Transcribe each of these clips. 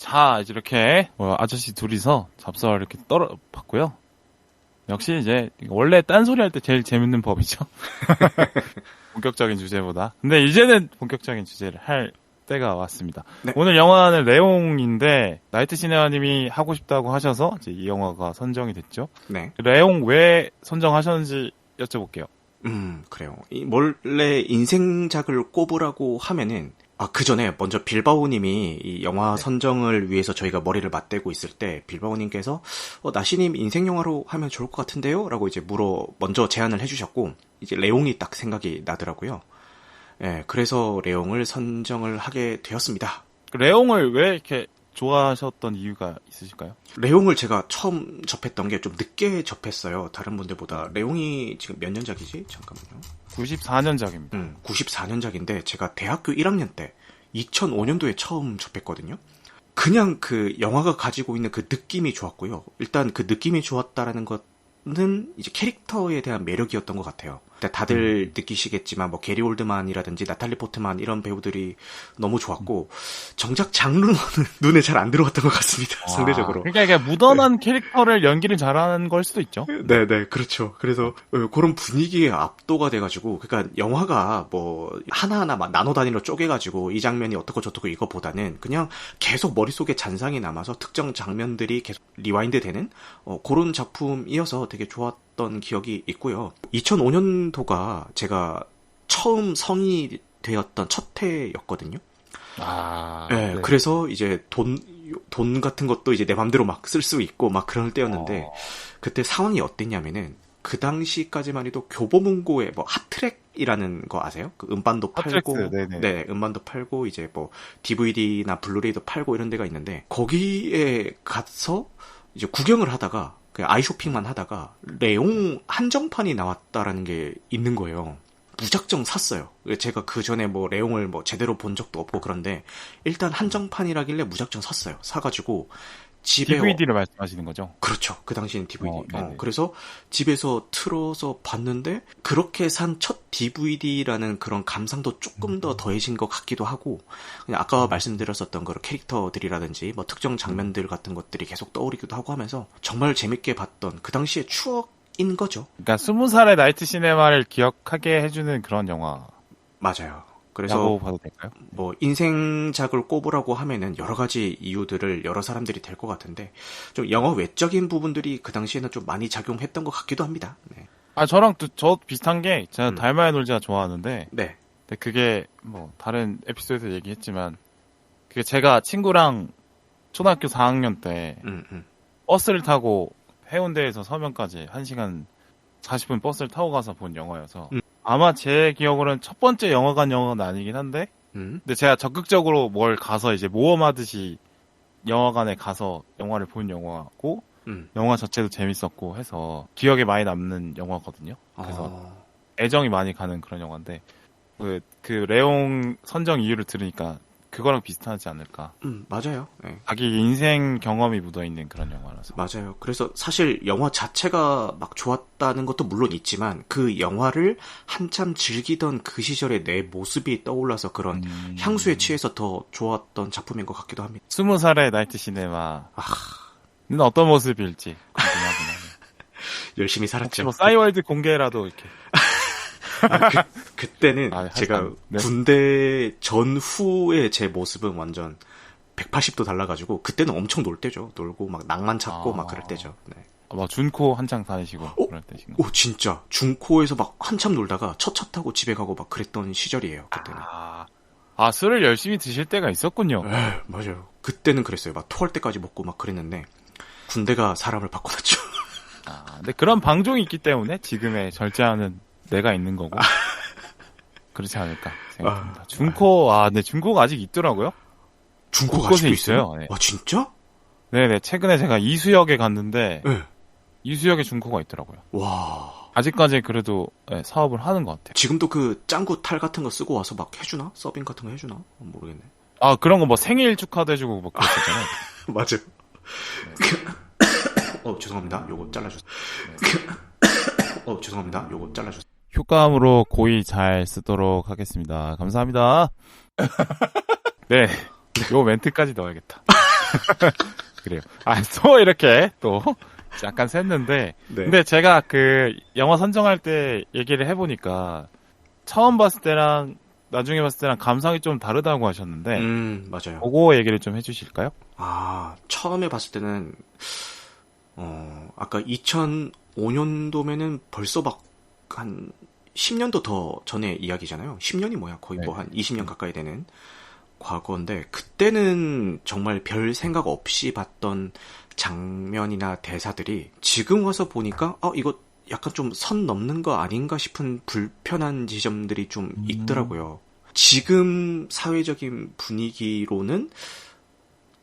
자, 이제 이렇게 아저씨 둘이서 잡설 이렇게 봤고요. 역시 이제 원래 딴소리 할 때 제일 재밌는 법이죠. 본격적인 주제보다. 근데 이제는 본격적인 주제를 할 때가 왔습니다. 네. 오늘 영화는 레옹인데 나이트 시네마님이 하고 싶다고 하셔서 이제 이 영화가 선정이 됐죠. 네. 레옹 왜 선정하셨는지 여쭤볼게요. 그래요. 원래 인생작을 꼽으라고 하면은 그 전에 먼저 빌바오님이 이 영화 선정을 위해서 저희가 머리를 맞대고 있을 때 빌바오님께서 나시님 인생영화로 하면 좋을 것 같은데요? 라고 이제 먼저 제안을 해주셨고 이제 레옹이 딱 생각이 나더라고요. 예, 그래서 레옹을 선정을 하게 되었습니다. 레옹을 왜 이렇게 좋아하셨던 이유가 있으실까요? 레옹을 제가 처음 접했던 게 좀 늦게 접했어요. 다른 분들보다. 레옹이 지금 몇 년작이지? 잠깐만요. 94년작입니다. 94년작인데 제가 대학교 1학년 때 2005년도에 처음 접했거든요. 그냥 그 영화가 가지고 있는 그 느낌이 좋았고요. 일단 그 느낌이 좋았다라는 것은 이제 캐릭터에 대한 매력이었던 것 같아요. 다들 느끼시겠지만 뭐 게리 올드만이라든지 나탈리 포트만 이런 배우들이 너무 좋았고 정작 장르는 눈에 잘 안 들어왔던 것 같습니다. 상대적으로. 그러니까 이게 묻어난 캐릭터를 연기를 잘하는 걸 수도 있죠. 네네 그렇죠. 그래서 그런 분위기에 압도가 돼가지고 그러니까 영화가 뭐 하나하나 막 나노 단위로 쪼개가지고 이 장면이 어떻고 저떻고 이거보다는 그냥 계속 머릿속에 잔상이 남아서 특정 장면들이 계속 리와인드 되는 그런 작품이어서 되게 좋았던 기억이 있고요. 2005년도가 제가 처음 성인이 되었던 첫 해였거든요. 네, 네. 그래서 이제 돈 같은 것도 이제 내 맘대로 막 쓸 수 있고 막 그런 때였는데 그때 상황이 어땠냐면은 그 당시까지만 해도 교보문고에 뭐 핫트랙이라는 거 아세요? 그 음반도 팔고 네, 음반도 팔고 이제 뭐 DVD나 블루레이도 팔고 이런 데가 있는데 거기에 가서 이제 구경을 하다가 아이쇼핑만 하다가 레옹 한정판이 나왔다라는 게 있는 거예요. 무작정 샀어요. 제가 그 전에 뭐 레옹을 뭐 제대로 본 적도 없고 그런데 일단 한정판이라길래 무작정 샀어요. 사가지고 집에 DVD를 말씀하시는 거죠? 그렇죠. 그 당시엔 DVD. 그래서 집에서 틀어서 봤는데 그렇게 산 첫 DVD라는 그런 감상도 조금 더 더해진 것 같기도 하고 그냥 아까 말씀드렸었던 그런 캐릭터들이라든지 뭐 특정 장면들 같은 것들이 계속 떠오르기도 하고 하면서 정말 재밌게 봤던 그 당시의 추억인 거죠. 그러니까 20살의 나이트 시네마를 기억하게 해주는 그런 영화. 맞아요. 그래서 봐도 될까요? 뭐 인생작을 꼽으라고 하면은 여러 가지 이유들을 여러 사람들이 될 것 같은데 좀 영화 외적인 부분들이 그 당시에는 좀 많이 작용했던 것 같기도 합니다. 네. 저랑 저 비슷한 게 제가 달마의 놀자 좋아하는데 네. 근데 그게 뭐 다른 에피소드에서 얘기했지만 그게 제가 친구랑 초등학교 4학년 때 버스를 타고 해운대에서 서면까지 1시간 40분 버스를 타고 가서 본 영화여서 아마 제 기억으로는 첫 번째 영화는 아니긴 한데 근데 제가 적극적으로 뭘 가서 이제 모험하듯이 영화관에 가서 영화를 본 영화고 영화 자체도 재밌었고 해서 기억에 많이 남는 영화거든요. 그래서 애정이 많이 가는 그런 영화인데 그 레옹 선정 이유를 들으니까 그거랑 비슷하지 않을까. 맞아요. 네. 자기 인생 경험이 묻어있는 그런 영화라서. 맞아요. 그래서 사실 영화 자체가 막 좋았다는 것도 물론 있지만 그 영화를 한참 즐기던 그 시절의 내 모습이 떠올라서 그런 향수에 취해서 더 좋았던 작품인 것 같기도 합니다. 20살의 나이트 시네마는 어떤 모습일지 궁금하긴 하네요. 열심히 살았죠. 뭐 싸이월드 공개라도 이렇게. 그때는 제가 군대 전후의 제 모습은 완전 180도 달라가지고 그때는 엄청 놀 때죠. 놀고 막 낭만 찾고 막 그럴 때죠. 네. 막 준코 한창 다니시고 그럴 때신가? 진짜 준코에서 막 한참 놀다가 첫 차 타고 집에 가고 막 그랬던 시절이에요. 그때는. 술을 열심히 드실 때가 있었군요. 네, 맞아요. 그때는 그랬어요. 막 토할 때까지 먹고 막 그랬는데 군대가 사람을 바꿔놨죠. 근데 그런 방종이 있기 때문에 지금의 절제하는 내가 있는 거고 그렇지 않을까 생각합니다. 준코 근데 준코가 아직 있더라고요. 준코가 아직도 있어요? 네. 진짜? 네네. 최근에 제가 이수역에 갔는데 네. 이수역에 준코가 있더라고요. 와. 아직까지 그래도 사업을 하는 것 같아요. 지금도 그 짱구 탈 같은 거 쓰고 와서 막 해주나? 서빙 같은 거 해주나? 모르겠네. 그런 거 뭐 생일 축하도 해주고 뭐 그랬었잖아요. 맞아요. 죄송합니다. 요거 잘라주세요. 죄송합니다. 요거 잘라주세요. 효과음으로 고의 잘 쓰도록 하겠습니다. 감사합니다. 네. 요 멘트까지 넣어야겠다. 그래요. 또 이렇게 또 약간 샜는데. 네. 근데 제가 그 영화 선정할 때 얘기를 해보니까 처음 봤을 때랑 나중에 봤을 때랑 감상이 좀 다르다고 하셨는데. 맞아요. 그거 얘기를 좀 해주실까요? 처음에 봤을 때는, 아까 2005년도면은 벌써 막 한 10년도 더 전의 이야기잖아요. 10년이 뭐야? 거의 뭐 한 20년 가까이 되는 과거인데, 그때는 정말 별 생각 없이 봤던 장면이나 대사들이 지금 와서 보니까, 이거 약간 좀 선 넘는 거 아닌가 싶은 불편한 지점들이 좀 있더라고요. 지금 사회적인 분위기로는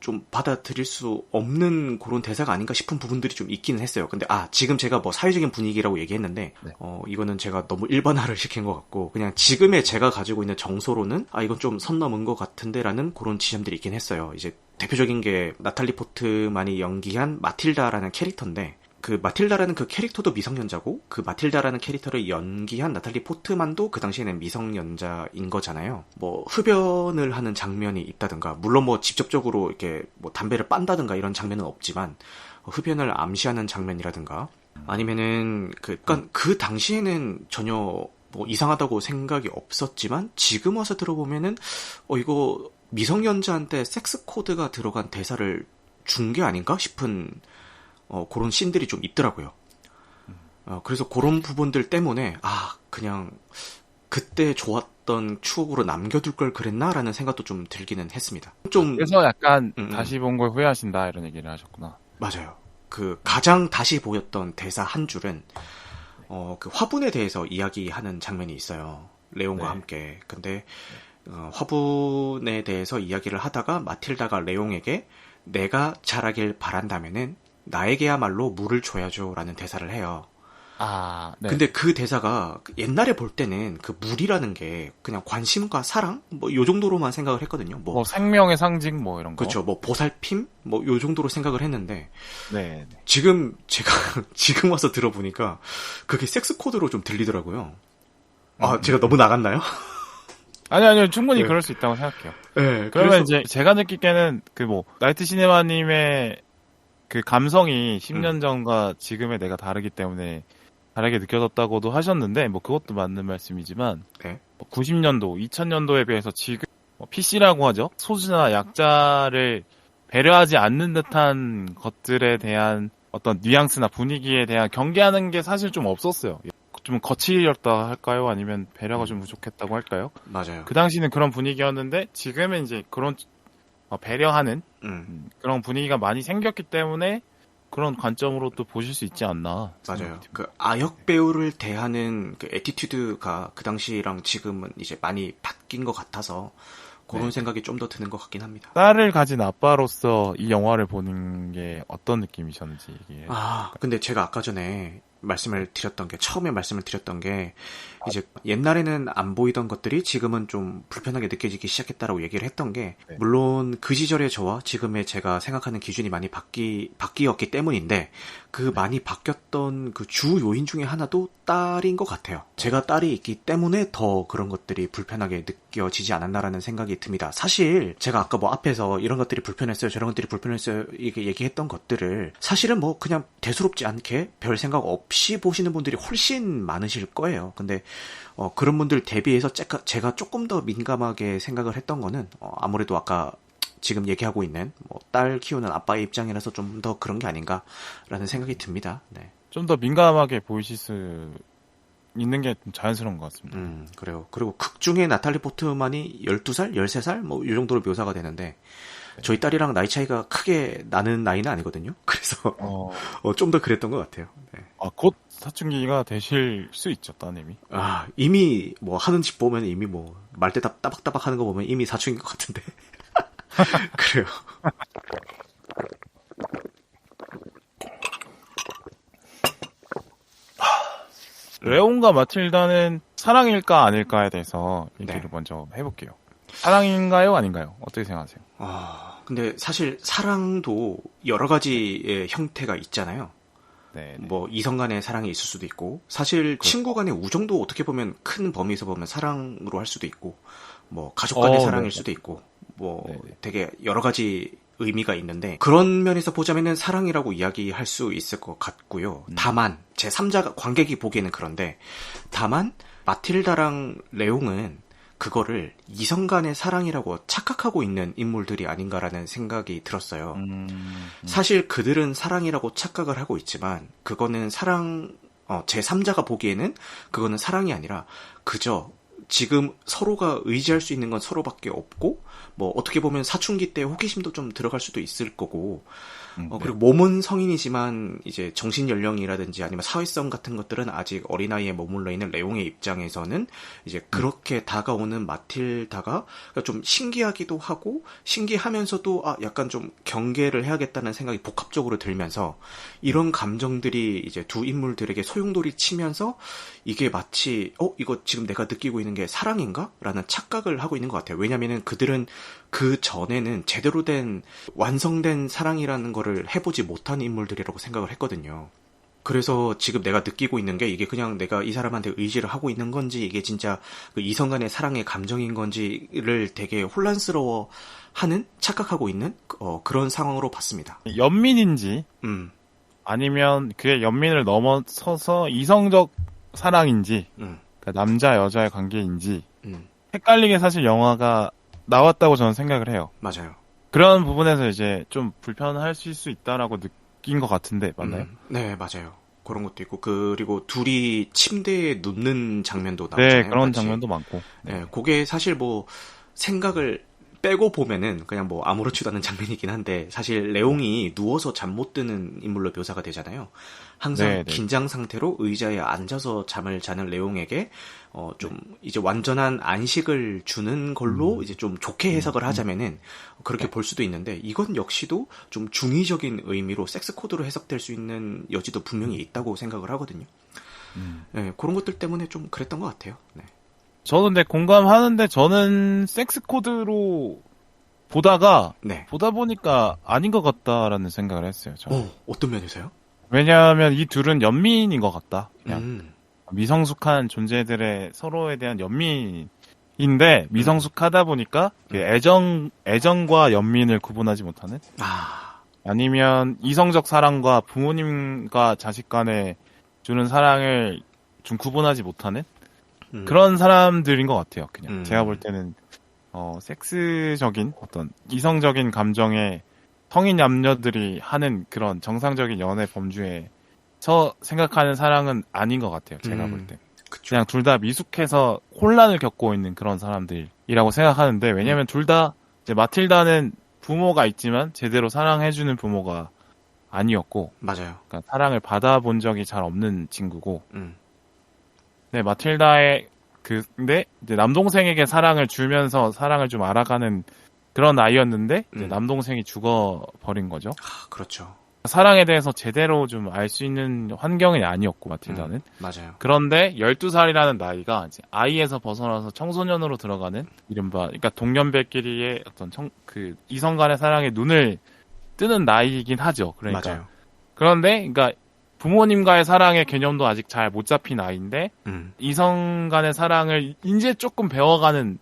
좀 받아들일 수 없는 그런 대사가 아닌가 싶은 부분들이 좀 있기는 했어요. 근데 지금 제가 뭐 사회적인 분위기라고 얘기했는데 이거는 제가 너무 일반화를 시킨 것 같고 그냥 지금의 제가 가지고 있는 정서로는 이건 좀 선 넘은 것 같은데라는 그런 지점들이 있긴 했어요. 이제 대표적인 게 나탈리 포트만이 연기한 마틸다라는 캐릭터인데 그 마틸다라는 그 캐릭터도 미성년자고 그 마틸다라는 캐릭터를 연기한 나탈리 포트만도 그 당시에는 미성년자인 거잖아요. 뭐 흡연을 하는 장면이 있다든가 물론 뭐 직접적으로 이렇게 뭐 담배를 빤다든가 이런 장면은 없지만 흡연을 암시하는 장면이라든가 아니면은 그 당시에는 전혀 뭐 이상하다고 생각이 없었지만 지금 와서 들어보면은 이거 미성년자한테 섹스 코드가 들어간 대사를 준 게 아닌가 싶은 그런 씬들이 좀 있더라고요. 그래서 그런 부분들 때문에 그냥 그때 좋았던 추억으로 남겨둘 걸 그랬나라는 생각도 좀 들기는 했습니다. 그래서 약간 다시 본 걸 후회하신다 이런 얘기를 하셨구나. 맞아요. 그 가장 다시 보였던 대사 한 줄은 그 화분에 대해서 이야기하는 장면이 있어요. 레옹과 함께. 근데 화분에 대해서 이야기를 하다가 마틸다가 레옹에게 내가 잘하길 바란다면은 나에게야말로 물을 줘야죠라는 대사를 해요. 네. 근데 그 대사가 옛날에 볼 때는 그 물이라는 게 그냥 관심과 사랑 뭐 요 정도로만 생각을 했거든요. 뭐 생명의 상징 뭐 이런 거. 그렇죠. 뭐 보살핌 뭐 요 정도로 생각을 했는데 네. 지금 제가 지금 와서 들어보니까 그게 섹스 코드로 좀 들리더라고요. 제가 너무 나갔나요? 아니요. 충분히 그럴 수 있다고 생각해요. 네. 그러면 이제 제가 느끼기에는 그 뭐 나이트 시네마님의 그 감성이 10년 전과 지금의 내가 다르기 때문에 다르게 느껴졌다고도 하셨는데 뭐 그것도 맞는 말씀이지만 90년도, 2000년도에 비해서 지금 PC라고 하죠. 소수나 약자를 배려하지 않는 듯한 것들에 대한 어떤 뉘앙스나 분위기에 대한 경계하는 게 사실 좀 없었어요. 좀 거칠었다 할까요? 아니면 배려가 좀 부족했다고 할까요? 맞아요. 그 당시는 그런 분위기였는데 지금은 이제 그런 배려하는 그런 분위기가 많이 생겼기 때문에 그런 관점으로 또 보실 수 있지 않나. 맞아요. 그 아역 배우를 대하는 그 애티튜드가 그 당시랑 지금은 이제 많이 바뀐 것 같아서 그런 생각이 좀 더 드는 것 같긴 합니다. 딸을 가진 아빠로서 이 영화를 보는 게 어떤 느낌이셨는지 얘기해. 근데 제가 아까 전에 처음에 말씀을 드렸던 게 이제 옛날에는 안 보이던 것들이 지금은 좀 불편하게 느껴지기 시작했다라고 얘기를 했던 게 물론 그 시절의 저와 지금의 제가 생각하는 기준이 많이 바뀌었기 때문인데 그 많이 바뀌었던 그 주 요인 중에 하나도 딸인 것 같아요. 제가 딸이 있기 때문에 더 그런 것들이 불편하게 느껴지지 않았나라는 생각이 듭니다. 사실 제가 아까 뭐 앞에서 이런 것들이 불편했어요, 저런 것들이 불편했어요 이렇게 얘기했던 것들을 사실은 뭐 그냥 대수롭지 않게 별 생각 없이 보시는 분들이 훨씬 많으실 거예요. 근데 그런 분들 대비해서 제가 조금 더 민감하게 생각을 했던 거는 아무래도 아까 지금 얘기하고 있는 딸 키우는 아빠의 입장이라서 좀 더 그런 게 아닌가라는 생각이 듭니다. 네. 좀 더 민감하게 보이실 수 있는 게 좀 자연스러운 것 같습니다. 그래요. 그리고 극 중에 나탈리 포트만이 12살, 13살 뭐 이 정도로 묘사가 되는데 저희 딸이랑 나이 차이가 크게 나는 나이는 아니거든요. 그래서 좀 더 그랬던 것 같아요. 네. 곧 사춘기가 되실 수 있죠, 따님이. 이미 뭐 하는 집 보면 이미 뭐 말대 따박따박 하는 거 보면 이미 사춘기인 것 같은데. 그래요. 레온과 마틸다는 사랑일까 아닐까에 대해서 얘기를 먼저 해볼게요. 사랑인가요, 아닌가요? 어떻게 생각하세요? 근데 사실 사랑도 여러 가지의 형태가 있잖아요. 네. 뭐 이성 간의 사랑이 있을 수도 있고 사실 친구 간의 우정도 어떻게 보면 큰 범위에서 보면 사랑으로 할 수도 있고 뭐 가족 간의 사랑일 수도 있고 뭐 되게 여러 가지 의미가 있는데 그런 면에서 보자면은 사랑이라고 이야기할 수 있을 것 같고요. 다만 제 3자 관객이 보기에는 그런데 다만 마틸다랑 레옹은 그거를 이성 간의 사랑이라고 착각하고 있는 인물들이 아닌가라는 생각이 들었어요. 사실 그들은 사랑이라고 착각을 하고 있지만 그거는 제 3자가 보기에는 그거는 사랑이 아니라 그저 지금 서로가 의지할 수 있는 건 서로밖에 없고 뭐 어떻게 보면 사춘기 때 호기심도 좀 들어갈 수도 있을 거고 그리고 몸은 성인이지만 이제 정신 연령이라든지 아니면 사회성 같은 것들은 아직 어린아이에 머물러 있는 레옹의 입장에서는 이제 그렇게 다가오는 마틸다가 좀 신기하기도 하고 신기하면서도 약간 좀 경계를 해야겠다는 생각이 복합적으로 들면서 이런 감정들이 이제 두 인물들에게 소용돌이 치면서 이게 마치 이거 지금 내가 느끼고 있는 게 사랑인가? 라는 착각을 하고 있는 것 같아요. 왜냐면은 그들은 그 전에는 제대로 된 완성된 사랑이라는 거를 해보지 못한 인물들이라고 생각을 했거든요. 그래서 지금 내가 느끼고 있는 게 이게 그냥 내가 이 사람한테 의지를 하고 있는 건지 이게 진짜 그 이성 간의 사랑의 감정인 건지를 되게 혼란스러워하는 착각하고 있는 그런 상황으로 봤습니다. 연민인지 아니면 그의 연민을 넘어서서 이성적 사랑인지 그러니까 남자 여자의 관계인지 헷갈리게 사실 영화가 나왔다고 저는 생각을 해요. 맞아요. 그런 부분에서 이제 좀 불편하실 수 있다라고 느낀 것 같은데 맞나요? 네, 맞아요. 그런 것도 있고 그리고 둘이 침대에 눕는 장면도 나오잖아요. 네, 그런 장면도 많고. 네, 그게 사실 뭐 생각을 빼고 보면은 그냥 뭐 아무렇지도 않은 장면이긴 한데 사실 레옹이 누워서 잠 못 드는 인물로 묘사가 되잖아요. 항상 네네. 긴장 상태로 의자에 앉아서 잠을 자는 레옹에게 좀 이제 완전한 안식을 주는 걸로 이제 좀 좋게 해석을 하자면은 그렇게 볼 수도 있는데 이건 역시도 좀 중의적인 의미로 섹스 코드로 해석될 수 있는 여지도 분명히 있다고 생각을 하거든요. 네, 그런 것들 때문에 좀 그랬던 것 같아요. 네. 저는 근데 공감하는데 저는 섹스 코드로 보다가 보다 보니까 아닌 것 같다라는 생각을 했어요. 저는. 어떤 면에서요? 왜냐하면 이 둘은 연민인 것 같다. 그냥 미성숙한 존재들의 서로에 대한 연민인데 미성숙하다 보니까 애정과 연민을 구분하지 못하는. 아니면 이성적 사랑과 부모님과 자식 간에 주는 사랑을 좀 구분하지 못하는 그런 사람들인 것 같아요. 그냥 제가 볼 때는 섹스적인 어떤 이성적인 감정에 성인 남녀들이 하는 그런 정상적인 연애 범주에서 생각하는 사랑은 아닌 것 같아요. 제가 볼 때. 그냥 둘 다 미숙해서 혼란을 겪고 있는 그런 사람들이라고 생각하는데 왜냐면 둘 다 이제 마틸다는 부모가 있지만 제대로 사랑해주는 부모가 아니었고 맞아요. 그러니까 사랑을 받아본 적이 잘 없는 친구고 네, 마틸다의 근데 이제 남동생에게 사랑을 주면서 사랑을 좀 알아가는 그런 아이였는데 이제 남동생이 죽어버린 거죠. 그렇죠. 사랑에 대해서 제대로 좀 알 수 있는 환경이 아니었고 마틸다는. 맞아요. 그런데 12살이라는 나이가 이제 아이에서 벗어나서 청소년으로 들어가는 이른바 그러니까 동년배끼리의 어떤 그 이성 간의 사랑에 눈을 뜨는 나이이긴 하죠. 그러니까. 맞아요. 그런데 그러니까 부모님과의 사랑의 개념도 아직 잘 못 잡힌 나이인데 이성 간의 사랑을 이제 조금 배워가는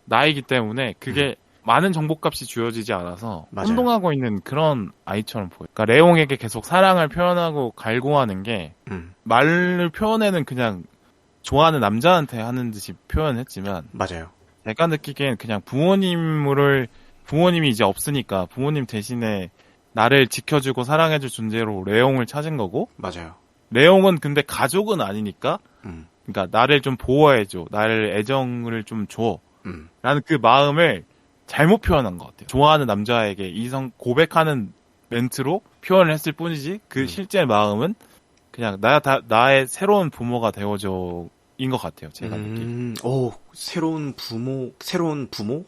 나이기 때문에 그게 많은 정보값이 주어지지 않아서 맞아요. 혼동하고 있는 그런 아이처럼 보여요. 그러니까 레옹에게 계속 사랑을 표현하고 갈구하는 게 말을 표현에는 그냥 좋아하는 남자한테 하는 듯이 표현했지만 맞아요. 제가 느끼기엔 그냥 부모님이 이제 없으니까 부모님 대신에 나를 지켜주고 사랑해줄 존재로 레옹을 찾은 거고 맞아요. 레옹은 근데 가족은 아니니까 그러니까 나를 좀 보호해줘 나를 애정을 좀 줘 라는 그 마음을 잘못 표현한 것 같아요. 좋아하는 남자에게 이성 고백하는 멘트로 표현을 했을 뿐이지 그 실제 마음은 그냥 나의 새로운 부모가 되어줘인 것 같아요. 제가 느끼기. 새로운 부모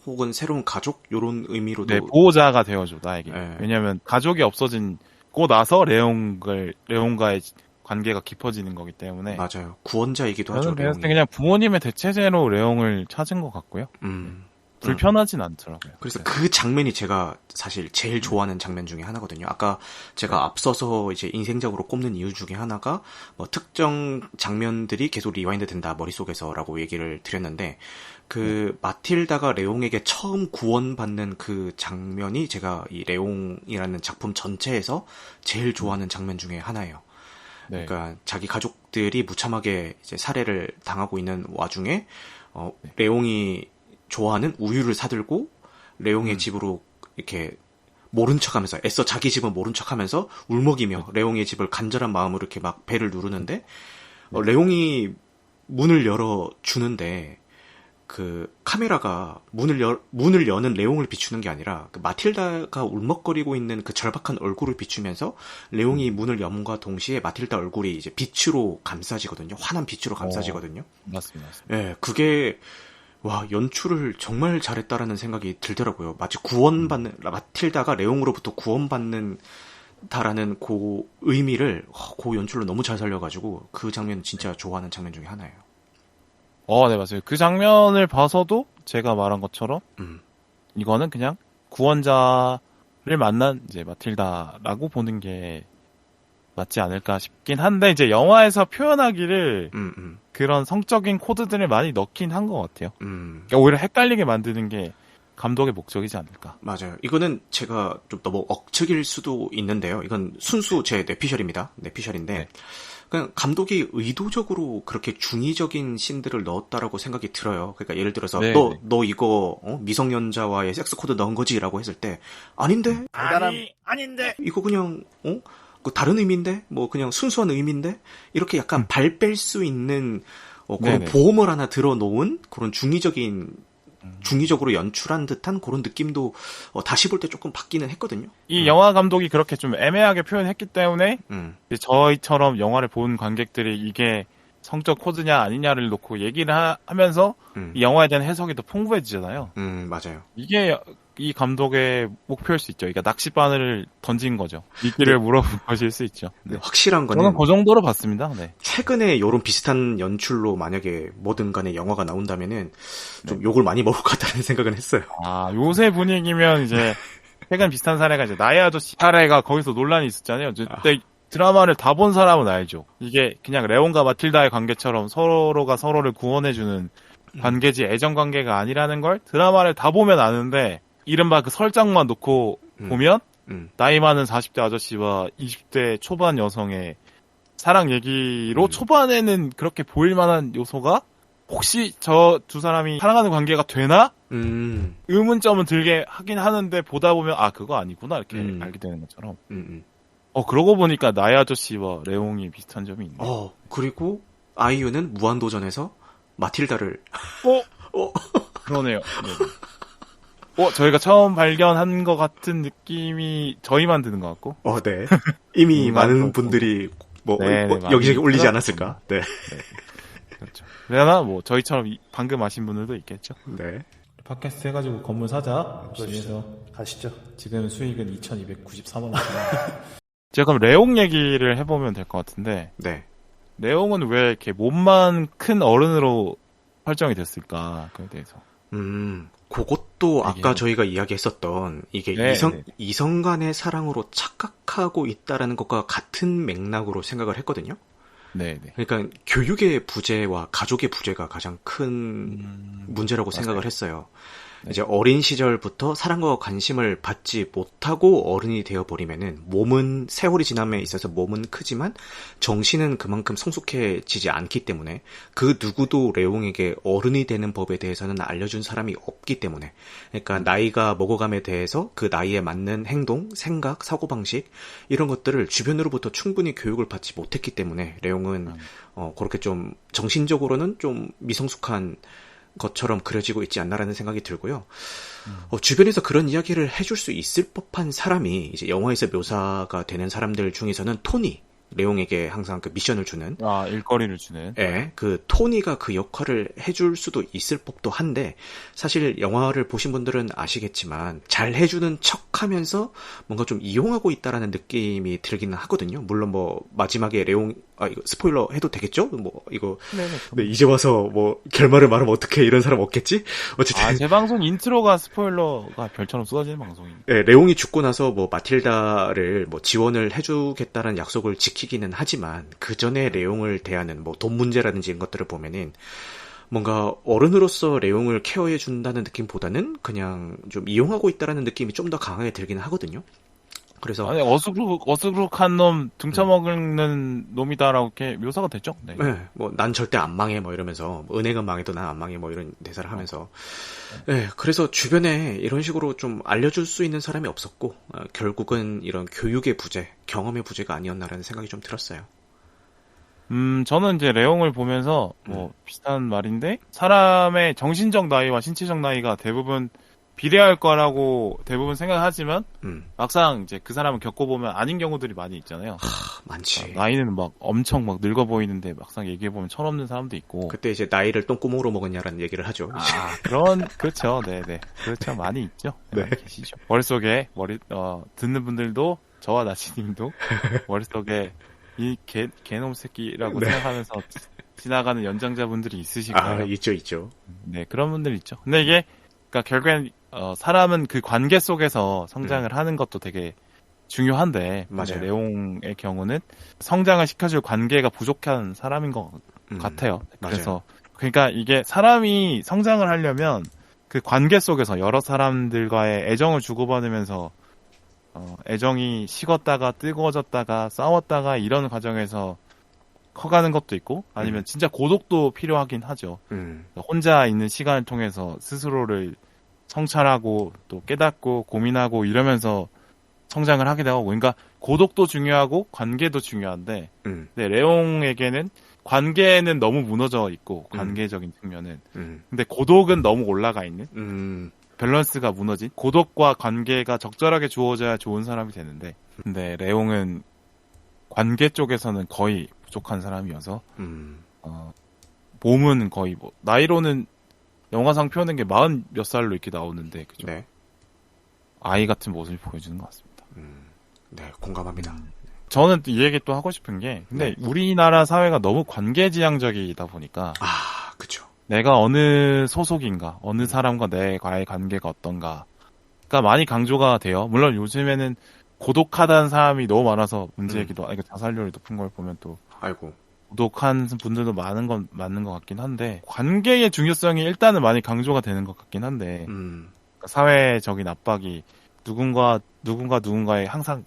혹은 새로운 가족 요런 의미로도 네, 보호자가 되어줘 나에게. 네. 왜냐하면 가족이 없어지고 나서 레옹과의 관계가 깊어지는 거기 때문에. 맞아요. 구원자이기도 하죠. 저는 그냥 부모님의 대체제로 레옹을 찾은 것 같고요. 불편하진 않더라고요. 그래서 그 장면이 제가 사실 제일 좋아하는 장면 중에 하나거든요. 아까 제가 앞서서 이제 인생적으로 꼽는 이유 중에 하나가 뭐 특정 장면들이 계속 리와인드 된다 머릿속에서라고 얘기를 드렸는데 그 마틸다가 레옹에게 처음 구원받는 그 장면이 제가 이 레옹이라는 작품 전체에서 제일 좋아하는 장면 중에 하나예요. 네. 그러니까 자기 가족들이 무참하게 이제 살해를 당하고 있는 와중에 레옹이 좋아하는 우유를 사들고 레옹의 집으로 이렇게 모른 척하면서 애써 자기 집은 모른 척하면서 울먹이며 레옹의 집을 간절한 마음으로 이렇게 막 배를 누르는데 레옹이 문을 열어 주는데 그 카메라가 문을 여는 레옹을 비추는 게 아니라 그 마틸다가 울먹거리고 있는 그 절박한 얼굴을 비추면서 레옹이 문을 여문과 동시에 마틸다 얼굴이 이제 빛으로 감싸지거든요. 환한 빛으로 감싸지거든요. 맞습니다. 예, 그게 와, 연출을 정말 잘했다라는 생각이 들더라고요. 마치 구원받는, 마틸다가 레옹으로부터 구원받는 다라는 그 의미를 그 연출로 너무 잘 살려가지고 그 장면 진짜 좋아하는 장면 중에 하나예요. 네, 맞아요. 그 장면을 봐서도 제가 말한 것처럼 이거는 그냥 구원자를 만난 이제 마틸다라고 보는 게 맞지 않을까 싶긴 한데 이제 영화에서 표현하기를 그런 성적인 코드들을 많이 넣긴 한 것 같아요. 그러니까 오히려 헷갈리게 만드는 게 감독의 목적이지 않을까. 맞아요. 이거는 제가 좀 너무 억측일 수도 있는데요. 이건 순수 제 뇌피셜입니다. 뇌피셜인데 네. 그냥 감독이 의도적으로 그렇게 중의적인 씬들을 넣었다라고 생각이 들어요. 그러니까 예를 들어서 네, 너 이거 미성년자와의 섹스 코드 넣은 거지라고 했을 때 아닌데? 아닌데. 이거 그냥 그 다른 의미인데? 뭐 그냥 순수한 의미인데? 이렇게 약간 발 뺄 수 있는 그런 네네. 보험을 하나 들어놓은 그런 중의적으로 연출한 듯한 그런 느낌도 다시 볼 때 조금 받기는 했거든요. 이 영화 감독이 그렇게 좀 애매하게 표현했기 때문에 이제 저희처럼 영화를 본 관객들이 이게 성적 코드냐 아니냐를 놓고 얘기를 하면서 이 영화에 대한 해석이 더 풍부해지잖아요. 맞아요. 이게 이 감독의 목표일 수 있죠. 그러니까 낚싯바늘을 던진 거죠. 미끼를 물어본 것일 수 있죠. 네, 확실한 거는 저는 그 정도로 봤습니다. 네. 최근에 이런 비슷한 연출로 만약에 뭐든 간에 영화가 나온다면은 좀 욕을 많이 먹을 것 같다는 생각은 했어요. 요새 분위기면 이제 최근 비슷한 사례가 이제 나의 아저씨 사례가 거기서 논란이 있었잖아요. 그때 드라마를 다 본 사람은 알죠. 이게 그냥 레온과 마틸다의 관계처럼 서로가 서로를 구원해주는 관계지 애정 관계가 아니라는 걸 드라마를 다 보면 아는데 이른바 그 설정만 놓고 보면 나이 많은 40대 아저씨와 20대 초반 여성의 사랑 얘기로 초반에는 그렇게 보일 만한 요소가 혹시 저 두 사람이 사랑하는 관계가 되나? 의문점은 들게 하긴 하는데 보다 보면 그거 아니구나 이렇게 알게 되는 것처럼. 그러고 보니까 나의 아저씨와 레옹이 비슷한 점이 있네. 그리고 아이유는 무한도전에서 마틸다를 그러네요. 네. 저희가 처음 발견한 것 같은 느낌이 저희만 드는 것 같고. 네. 이미 많은 분들이 여기저기 올리지 않았을까? 네. 그렇죠. 그러나 저희처럼 방금 아신 분들도 있겠죠. 네. 팟캐스트 해가지고 건물 사자. 그래서 가시죠. 지금 수익은 2,294만 원입니다. 제가 그럼 레옹 얘기를 해보면 될 것 같은데. 네. 레옹은 왜 이렇게 몸만 큰 어른으로 설정이 됐을까? 그에 대해서. 그것도 아까 저희가 이야기했었던 이게 이성 간의 사랑으로 착각하고 있다라는 것과 같은 맥락으로 생각을 했거든요. 네. 그러니까 교육의 부재와 가족의 부재가 가장 큰 문제라고 생각을 했어요. 네. 이제 어린 시절부터 사랑과 관심을 받지 못하고 어른이 되어버리면은 몸은 세월이 지남에 있어서 몸은 크지만 정신은 그만큼 성숙해지지 않기 때문에 그 누구도 레옹에게 어른이 되는 법에 대해서는 알려준 사람이 없기 때문에 그러니까 나이가 먹어감에 대해서 그 나이에 맞는 행동, 생각, 사고방식 이런 것들을 주변으로부터 충분히 교육을 받지 못했기 때문에 레옹은 그렇게 좀 정신적으로는 좀 미성숙한 것처럼 그려지고 있지 않나라는 생각이 들고요. 주변에서 그런 이야기를 해줄 수 있을 법한 사람이 이제 영화에서 묘사가 되는 사람들 중에서는 토니, 레옹에게 항상 그 미션을 주는 일거리를 주는 그 토니가 그 역할을 해줄 수도 있을 법도 한데 사실 영화를 보신 분들은 아시겠지만 잘 해주는 척하면서 뭔가 좀 이용하고 있다라는 느낌이 들기는 하거든요. 물론 마지막에 이거 스포일러 해도 되겠죠? 뭐, 이거. 네네. 네, 이제 와서 뭐, 결말을 말하면 어떡해, 이런 사람 없겠지? 어쨌든. 제 방송 인트로가 스포일러가 별처럼 쏟아지는 방송이니까. 네, 레옹이 죽고 나서 뭐, 마틸다를 뭐, 지원을 해주겠다는 약속을 지키기는 하지만, 그 전에 레옹을 대하는 뭐, 돈 문제라든지 이런 것들을 보면은, 뭔가 어른으로서 레옹을 케어해준다는 느낌보다는 그냥 좀 이용하고 있다라는 느낌이 좀 더 강하게 들기는 하거든요. 그래서 아니 어수룩한 놈 등쳐먹는 놈이다라고 이렇게 묘사가 됐죠. 네. 네, 뭐 난 절대 안 망해 뭐 이러면서 뭐, 은행은 망해도 난 안 망해 뭐 이런 대사를 하면서 네, 그래서 주변에 이런 식으로 좀 알려줄 수 있는 사람이 없었고 결국은 이런 교육의 부재, 경험의 부재가 아니었나라는 생각이 좀 들었어요. 저는 이제 레옹을 보면서 뭐 비슷한 말인데 사람의 정신적 나이와 신체적 나이가 대부분 비례할 거라고 대부분 생각하지만 막상 이제 그 사람을 겪어보면 아닌 경우들이 많이 있잖아요. 많지. 나이는 막 엄청 막 늙어 보이는데 막상 얘기해보면 철없는 사람도 있고. 그때 이제 나이를 똥구멍으로 먹었냐라는 얘기를 하죠. 그렇죠. 네네. 그렇죠. 많이 있죠. 네. 많이 계시죠. 머릿속에 듣는 분들도 저와 나시님도 머릿속에 이 개놈 새끼라고 생각하면서 지나가는 연장자분들이 있으실 거예요. 있죠. 네, 그런 분들 있죠. 근데 이게 그러니까 결국엔 사람은 그 관계 속에서 성장을 하는 것도 되게 중요한데 맞아요. 레옹의 경우는 성장을 시켜줄 관계가 부족한 사람인 것 같아요. 그래서 그러니까 이게 사람이 성장을 하려면 그 관계 속에서 여러 사람들과의 애정을 주고받으면서 애정이 식었다가 뜨거워졌다가 싸웠다가 이런 과정에서 커가는 것도 있고 아니면 진짜 고독도 필요하긴 하죠. 혼자 있는 시간을 통해서 스스로를 성찰하고 또 깨닫고 고민하고 이러면서 성장을 하게 되고 그러니까 고독도 중요하고 관계도 중요한데 네, 레옹에게는 관계는 너무 무너져 있고 관계적인 측면은 근데 고독은 너무 올라가 있는 밸런스가 무너진 고독과 관계가 적절하게 주어져야 좋은 사람이 되는데 근데 레옹은 관계 쪽에서는 거의 부족한 사람이어서 몸은 거의 뭐 나이로는 영화상 표현된 게 40 몇 살로 이렇게 나오는데 그죠? 네. 아이 같은 모습을 보여주는 것 같습니다. 네, 공감합니다. 저는 또 이 얘기 또 하고 싶은 게 근데 우리나라 사회가 너무 관계지향적이다 보니까 그쵸. 내가 어느 소속인가, 어느 사람과 내과의 관계가 어떤가가 많이 강조가 돼요. 물론 요즘에는 고독하다는 사람이 너무 많아서 문제이기도 하고, 자살률이 높은 걸 보면 또. 아이고. 고독한 분들도 많은 건 맞는 것 같긴 한데, 관계의 중요성이 일단은 많이 강조가 되는 것 같긴 한데, 사회적인 압박이 누군가에 항상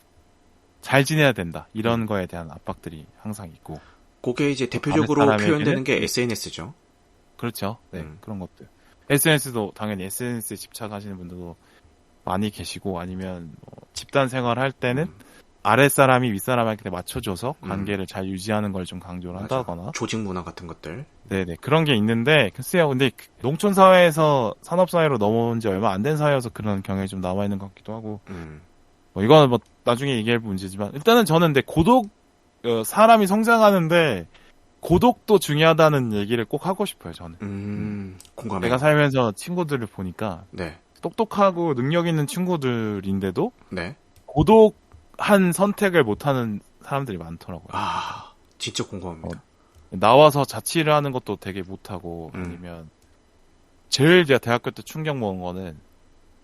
잘 지내야 된다. 이런 거에 대한 압박들이 항상 있고. 그게 이제 대표적으로 표현되는 게 SNS죠. 그렇죠. 네, 그런 것들. SNS도 당연히 SNS에 집착하시는 분들도 많이 계시고 아니면 집단 생활을 할 때는 아랫사람이 윗사람한테 맞춰줘서 관계를 잘 유지하는 걸 좀 강조를 한다거나 조직 문화 같은 것들. 네네 그런 게 있는데 글쎄요. 근데 농촌 사회에서 산업 사회로 넘어온 지 얼마 안 된 사회여서 그런 경향이 좀 남아 있는 것 같기도 하고 이거는 뭐 나중에 얘기할 문제지만 일단은 저는 근데 사람이 성장하는데 고독도 중요하다는 얘기를 꼭 하고 싶어요, 저는. 공감해요. 내가 살면서 친구들을 보니까 똑똑하고 능력 있는 친구들인데도 고독한 선택을 못하는 사람들이 많더라고요. 진짜 공감합니다. 나와서 자취를 하는 것도 되게 못하고 아니면 제일 제가 대학교 때 충격 먹은 거는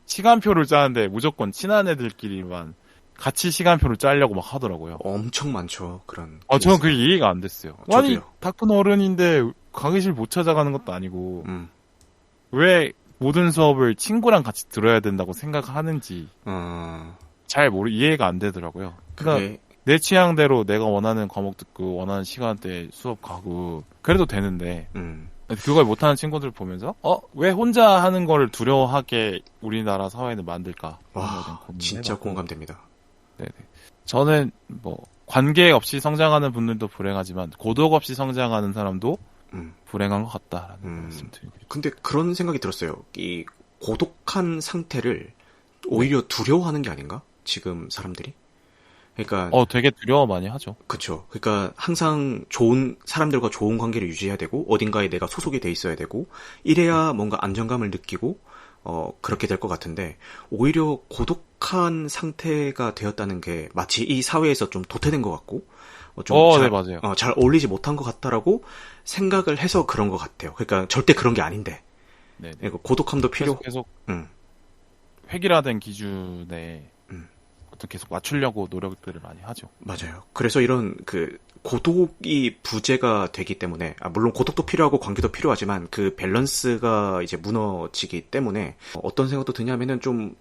시간표를 짜는데 무조건 친한 애들끼리만 같이 시간표를 짜려고 막 하더라고요. 엄청 많죠. 그런. 저는 그게 이해가 안 됐어요. 저도요. 아니, 다 큰 어른인데 강의실 못 찾아가는 것도 아니고 왜 모든 수업을 친구랑 같이 들어야 된다고 생각하는지 잘 이해가 안 되더라고요. 그러니까 내 취향대로 내가 원하는 과목 듣고 원하는 시간대에 수업 가고 그래도 되는데 그걸 못하는 친구들 보면서 왜 혼자 하는 거를 두려워하게 우리나라 사회는 만들까? 진짜 해봤고. 공감됩니다. 네네. 저는 뭐 관계 없이 성장하는 분들도 불행하지만 고독 없이 성장하는 사람도 불행한 것 같다라는 말씀 드리고. 근데 그런 생각이 들었어요. 이 고독한 상태를 오히려 두려워하는 게 아닌가? 지금 사람들이? 그러니까 되게 두려워 많이 하죠. 그렇죠. 그러니까 항상 좋은 사람들과 좋은 관계를 유지해야 되고 어딘가에 내가 소속이 돼 있어야 되고 이래야 뭔가 안정감을 느끼고 그렇게 될 것 같은데 오히려 고독한 상태가 되었다는 게 마치 이 사회에서 좀 도태된 것 같고 네, 맞아요. 잘 어울리지 못한 것 같다라고 생각을 해서 그런 것 같아요. 그러니까 절대 그런 게 아닌데. 네. 그러니까 고독함도 계속 획일화된 기준에 어떤 계속 맞추려고 노력들을 많이 하죠. 맞아요. 그래서 이런 그 고독이 부재가 되기 때문에 물론 고독도 필요하고 관계도 필요하지만 그 밸런스가 이제 무너지기 때문에 어떤 생각도 드냐면은 좀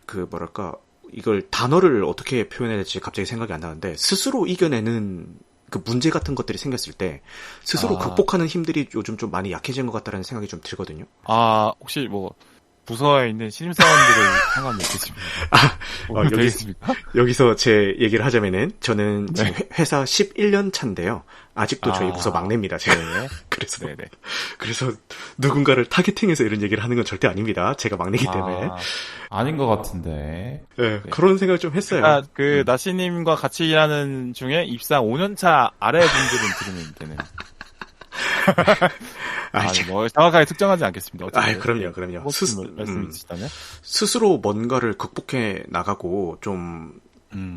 그 뭐랄까 이걸 단어를 어떻게 표현해야 될지 갑자기 생각이 안 나는데 스스로 이겨내는 그 문제 같은 것들이 생겼을 때 스스로 극복하는 힘들이 요즘 좀 많이 약해진 것 같다라는 생각이 좀 들거든요. 혹시 뭐 부서에 있는 신입사원들의 상관이 있으십니까? 되겠습니까? 여기서 제 얘기를 하자면은 저는 지금 회사 11년 차인데요. 아직도 저희 부서 막내입니다. 제가. 그래서 누군가를 타겟팅해서 이런 얘기를 하는 건 절대 아닙니다. 제가 막내이기 때문에. 아닌 것 같은데. 네, 그런 생각을 좀 했어요. 나시님과 같이 일하는 중에 입사 5년차 아래 분들은 들으면 되는. 뭐 정확하게 특정하지 않겠습니다. 그럼요. 말씀 있으시다면? 스스로 뭔가를 극복해 나가고 좀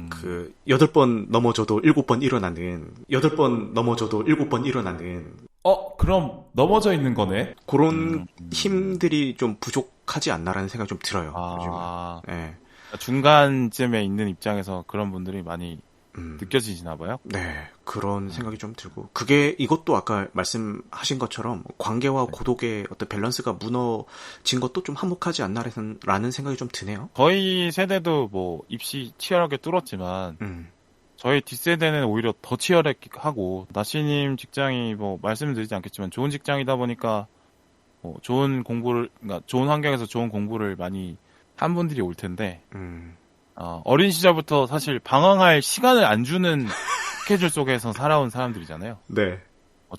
그 8번 넘어져도 7번 일어나는 8번 넘어져도 7번 일어나는 그럼 넘어져 있는 거네? 그런 힘들이 좀 부족하지 않나라는 생각이 좀 들어요. 네. 중간쯤에 있는 입장에서 그런 분들이 많이 느껴지시나 봐요? 네, 그런 생각이 좀 들고 이것도 아까 말씀하신 것처럼 관계와 고독의 어떤 밸런스가 무너진 것도 좀 한몫하지 않나라는 생각이 좀 드네요. 저희 세대도 뭐 입시 치열하게 뚫었지만 저희 뒷세대는 오히려 더 치열하고 나시님 직장이 뭐 말씀드리지 않겠지만 좋은 직장이다 보니까 뭐 좋은 환경에서 좋은 공부를 많이 한 분들이 올 텐데 어린 시절부터 사실 방황할 시간을 안 주는 스케줄 속에서 살아온 사람들이잖아요. 네.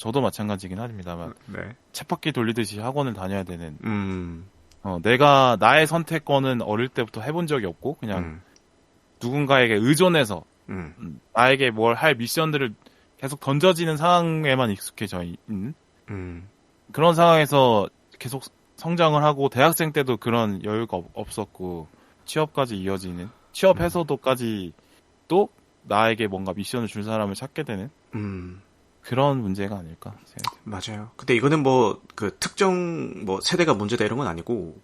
저도 마찬가지긴 합니다만 네. 쳇바퀴 돌리듯이 학원을 다녀야 되는. 내가 나의 선택권은 어릴 때부터 해본 적이 없고 그냥 누군가에게 의존해서 나에게 뭘 할 미션들을 계속 던져지는 상황에만 익숙해져 있는 그런 상황에서 계속 성장을 하고 대학생 때도 그런 여유가 없었고 취업까지 이어지는 취업해서도까지 또 나에게 뭔가 미션을 줄 사람을 찾게 되는 그런 문제가 아닐까 생각해요. 맞아요. 근데 이거는 뭐 그 특정 뭐 세대가 문제다 이런 건 아니고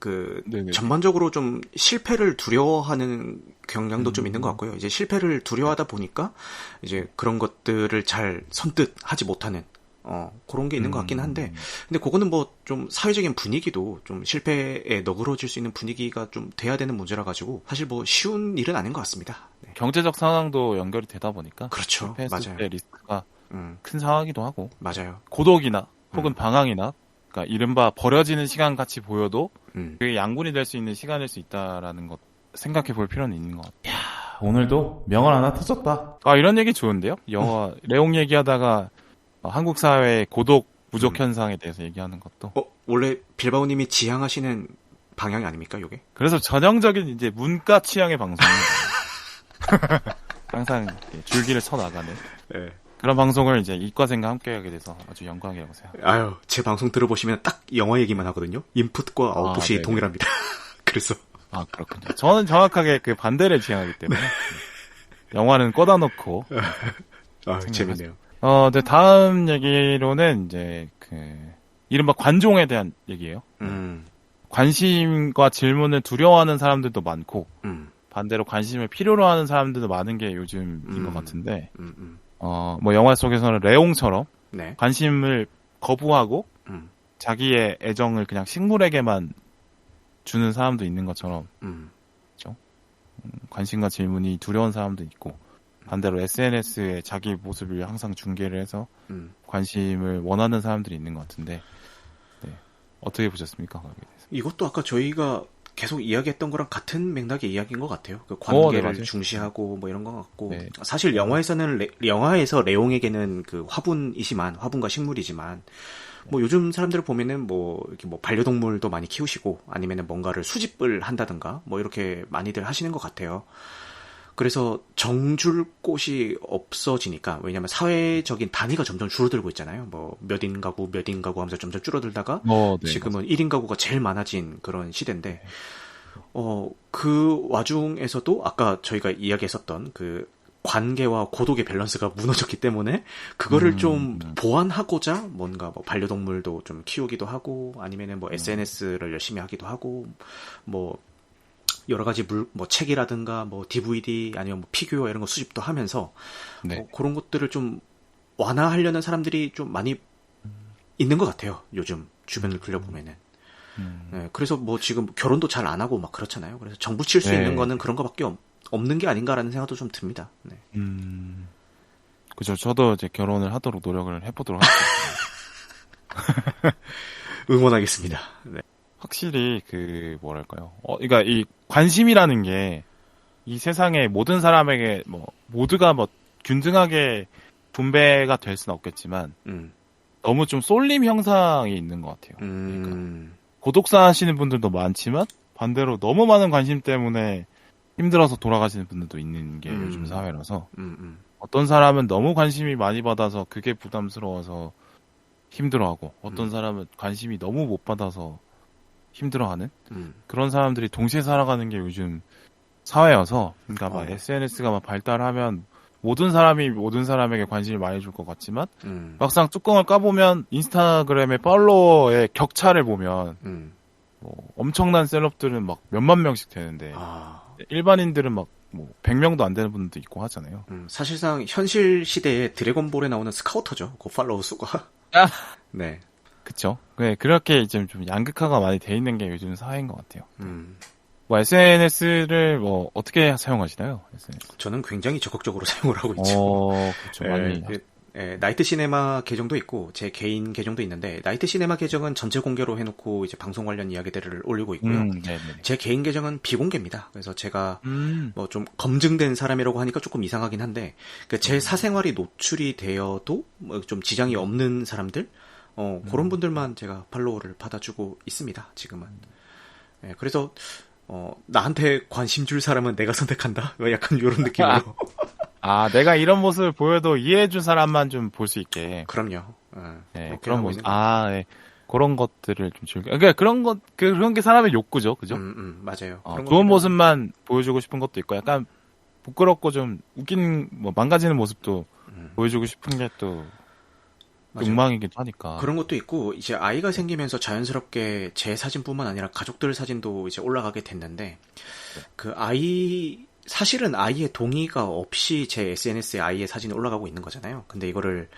전반적으로 좀 실패를 두려워하는 경향도 좀 있는 것 같고요. 이제 실패를 두려워하다 보니까 이제 그런 것들을 잘 선뜻 하지 못하는 그런 게 있는 것 같긴 한데, 근데 그거는 뭐 좀 사회적인 분위기도 좀 실패에 너그러질 수 있는 분위기가 좀 돼야 되는 문제라 가지고 사실 뭐 쉬운 일은 아닌 것 같습니다. 네. 경제적 상황도 연결이 되다 보니까 그렇죠. 실패했을 맞아요. 때 리스크가 큰 상황이기도 하고, 맞아요. 고독이나 혹은 방황이나, 그러니까 이른바 버려지는 시간 같이 보여도 그게 양분이 될 수 있는 시간일 수 있다라는 것 생각해 볼 필요는 있는 것 같아요. 오늘도 명언 하나 터졌다. 이런 얘기 좋은데요? 영화 레옹 얘기하다가 한국 사회의 고독 부족 현상에 대해서 얘기하는 것도. 원래 빌바오님이 지향하시는 방향이 아닙니까, 요게? 그래서 전형적인 이제 문과 취향의 방송입니다. 항상 줄기를 쳐나가는. 네. 그런 방송을 이제 이과생과 함께하게 돼서 아주 영광이라고 생각합니다. 제 방송 들어보시면 딱 영화 얘기만 하거든요. 인풋과 아웃풋이 동일합니다. 그래서. 그렇군요. 저는 정확하게 그 반대를 지향하기 때문에. 영화는 꺼다 놓고. 재밌네요. 네, 다음 얘기로는 이제 이른바 관종에 대한 얘기예요. 관심과 질문을 두려워하는 사람들도 많고, 반대로 관심을 필요로 하는 사람들도 많은 게 요즘인 것 같은데, 뭐 영화 속에서는 레옹처럼 관심을 거부하고 자기의 애정을 그냥 식물에게만 주는 사람도 있는 것처럼, 그렇죠? 관심과 질문이 두려운 사람도 있고, 반대로 SNS에 자기 모습을 항상 중계를 해서 관심을 원하는 사람들이 있는 것 같은데, 어떻게 보셨습니까? 이것도 아까 저희가 계속 이야기했던 거랑 같은 맥락의 이야기인 것 같아요. 그 관계를 중시하고 뭐 이런 것 같고, 사실 영화에서 레옹에게는 그 화분과 식물이지만, 뭐 요즘 사람들을 보면은 뭐 이렇게 뭐 반려동물도 많이 키우시고 아니면은 뭔가를 수집을 한다든가 뭐 이렇게 많이들 하시는 것 같아요. 그래서 정줄 곳이 없어지니까, 왜냐면 사회적인 단위가 점점 줄어들고 있잖아요. 뭐 몇 인 가구 하면서 점점 줄어들다가 지금은 1인 가구가 제일 많아진 그런 시대인데, 그 와중에서도 아까 저희가 이야기했었던 그 관계와 고독의 밸런스가 무너졌기 때문에 그거를 좀 보완하고자 뭔가 뭐 반려동물도 좀 키우기도 하고 아니면은 뭐 SNS를 열심히 하기도 하고 뭐 여러 가지 뭐 책이라든가 뭐 DVD 아니면 뭐 피규어 이런 거 수집도 하면서 네. 그런 것들을 좀 완화하려는 사람들이 좀 많이 있는 것 같아요. 요즘 주변을 둘러보면은. 네, 그래서 뭐 지금 결혼도 잘 안 하고 막 그렇잖아요. 그래서 정부 칠 수 네. 있는 거는 그런 거밖에 없는 게 아닌가라는 생각도 좀 듭니다. 네. 그죠. 저도 이제 결혼을 하도록 노력을 해보도록 하겠습니다. 응원하겠습니다. 네. 확실히 뭐랄까요. 그러니까 이 관심이라는 게 이 세상의 모든 사람에게 뭐 모두가 뭐 균등하게 분배가 될 수는 없겠지만 너무 좀 쏠림 현상이 있는 것 같아요. 그러니까 고독사 하시는 분들도 많지만 반대로 너무 많은 관심 때문에 힘들어서 돌아가시는 분들도 있는 게 요즘 사회라서 어떤 사람은 너무 관심이 많이 받아서 그게 부담스러워서 힘들어하고 어떤 사람은 관심이 너무 못 받아서 힘들어하는 그런 사람들이 동시에 살아가는 게 요즘 사회여서 그러니까 막 SNS가 막 발달하면 모든 사람이 모든 사람에게 관심을 많이 줄 것 같지만 막상 뚜껑을 까보면 인스타그램의 팔로워의 격차를 보면 뭐 엄청난 셀럽들은 막 몇만 명씩 되는데 일반인들은 막 뭐 100명도 안 되는 분들도 있고 하잖아요. 사실상 현실 시대에 드래곤볼에 나오는 스카우터죠. 그 팔로워 수가. 네. 그쵸. 네, 그렇게 이제 좀 양극화가 많이 돼 있는 게 요즘 사회인 것 같아요. 뭐 SNS를 뭐 어떻게 사용하시나요? SNS? 저는 굉장히 적극적으로 사용을 하고 있죠. 그렇죠. 많이. 나이트 시네마 계정도 있고 제 개인 계정도 있는데 나이트 시네마 계정은 전체 공개로 해놓고 이제 방송 관련 이야기들을 올리고 있고요. 제 개인 계정은 비공개입니다. 그래서 제가 뭐 좀 검증된 사람이라고 하니까 조금 이상하긴 한데 제 사생활이 노출이 되어도 뭐 좀 지장이 없는 사람들 그런 분들만 제가 팔로우를 받아주고 있습니다. 지금은. 그래서 나한테 관심 줄 사람은 내가 선택한다? 약간 이런 느낌으로. 내가 이런 모습을 보여도 이해해준 사람만 좀 볼 수 있게. 그럼요. 네, 그런 모습. 네. 그런 것들을 좀 즐겨. 그러니까 그런 게 사람의 욕구죠. 그죠? 맞아요. 좋은 모습만 보여주고 싶은 것도 있고, 약간 부끄럽고 좀 웃긴, 뭐, 망가지는 모습도 보여주고 싶은 게 또, 욕망이기도 하니까. 그런 것도 있고, 이제 아이가 생기면서 자연스럽게 제 사진뿐만 아니라 가족들 사진도 이제 올라가게 됐는데, 사실은 아이의 동의가 없이 제 SNS에 아이의 사진이 올라가고 있는 거잖아요. 근데 이거를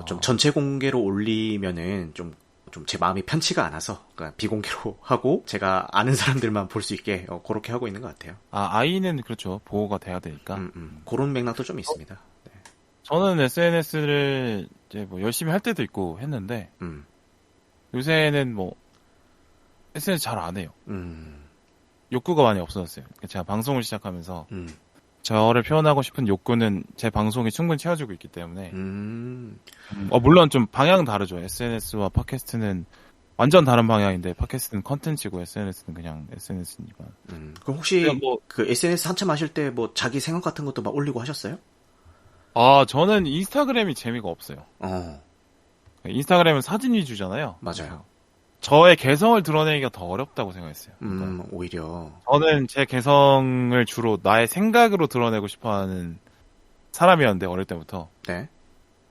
좀 전체 공개로 올리면은 좀 제 마음이 편치가 않아서 그러니까 비공개로 하고 제가 아는 사람들만 볼 수 있게 그렇게 하고 있는 것 같아요. 아이는 그렇죠. 보호가 돼야 되니까. 그런 맥락도 좀 있습니다. 네. 저는 SNS를 이제 뭐 열심히 할 때도 있고 했는데 요새는 뭐 SNS 잘 안 해요. 욕구가 많이 없어졌어요. 제가 방송을 시작하면서 저를 표현하고 싶은 욕구는 제 방송이 충분히 채워주고 있기 때문에 물론 좀 방향은 다르죠. SNS와 팟캐스트는 완전 다른 방향인데 팟캐스트는 컨텐츠고 SNS는 그냥 SNS니까. 그럼 혹시 그 SNS 한참 하실 때 뭐 자기 생각 같은 것도 막 올리고 하셨어요? 저는 인스타그램이 재미가 없어요. 인스타그램은 사진 위주잖아요. 맞아요. 저의 개성을 드러내기가 더 어렵다고 생각했어요. 오히려. 저는 제 개성을 주로 나의 생각으로 드러내고 싶어하는 사람이었는데 어릴 때부터. 네.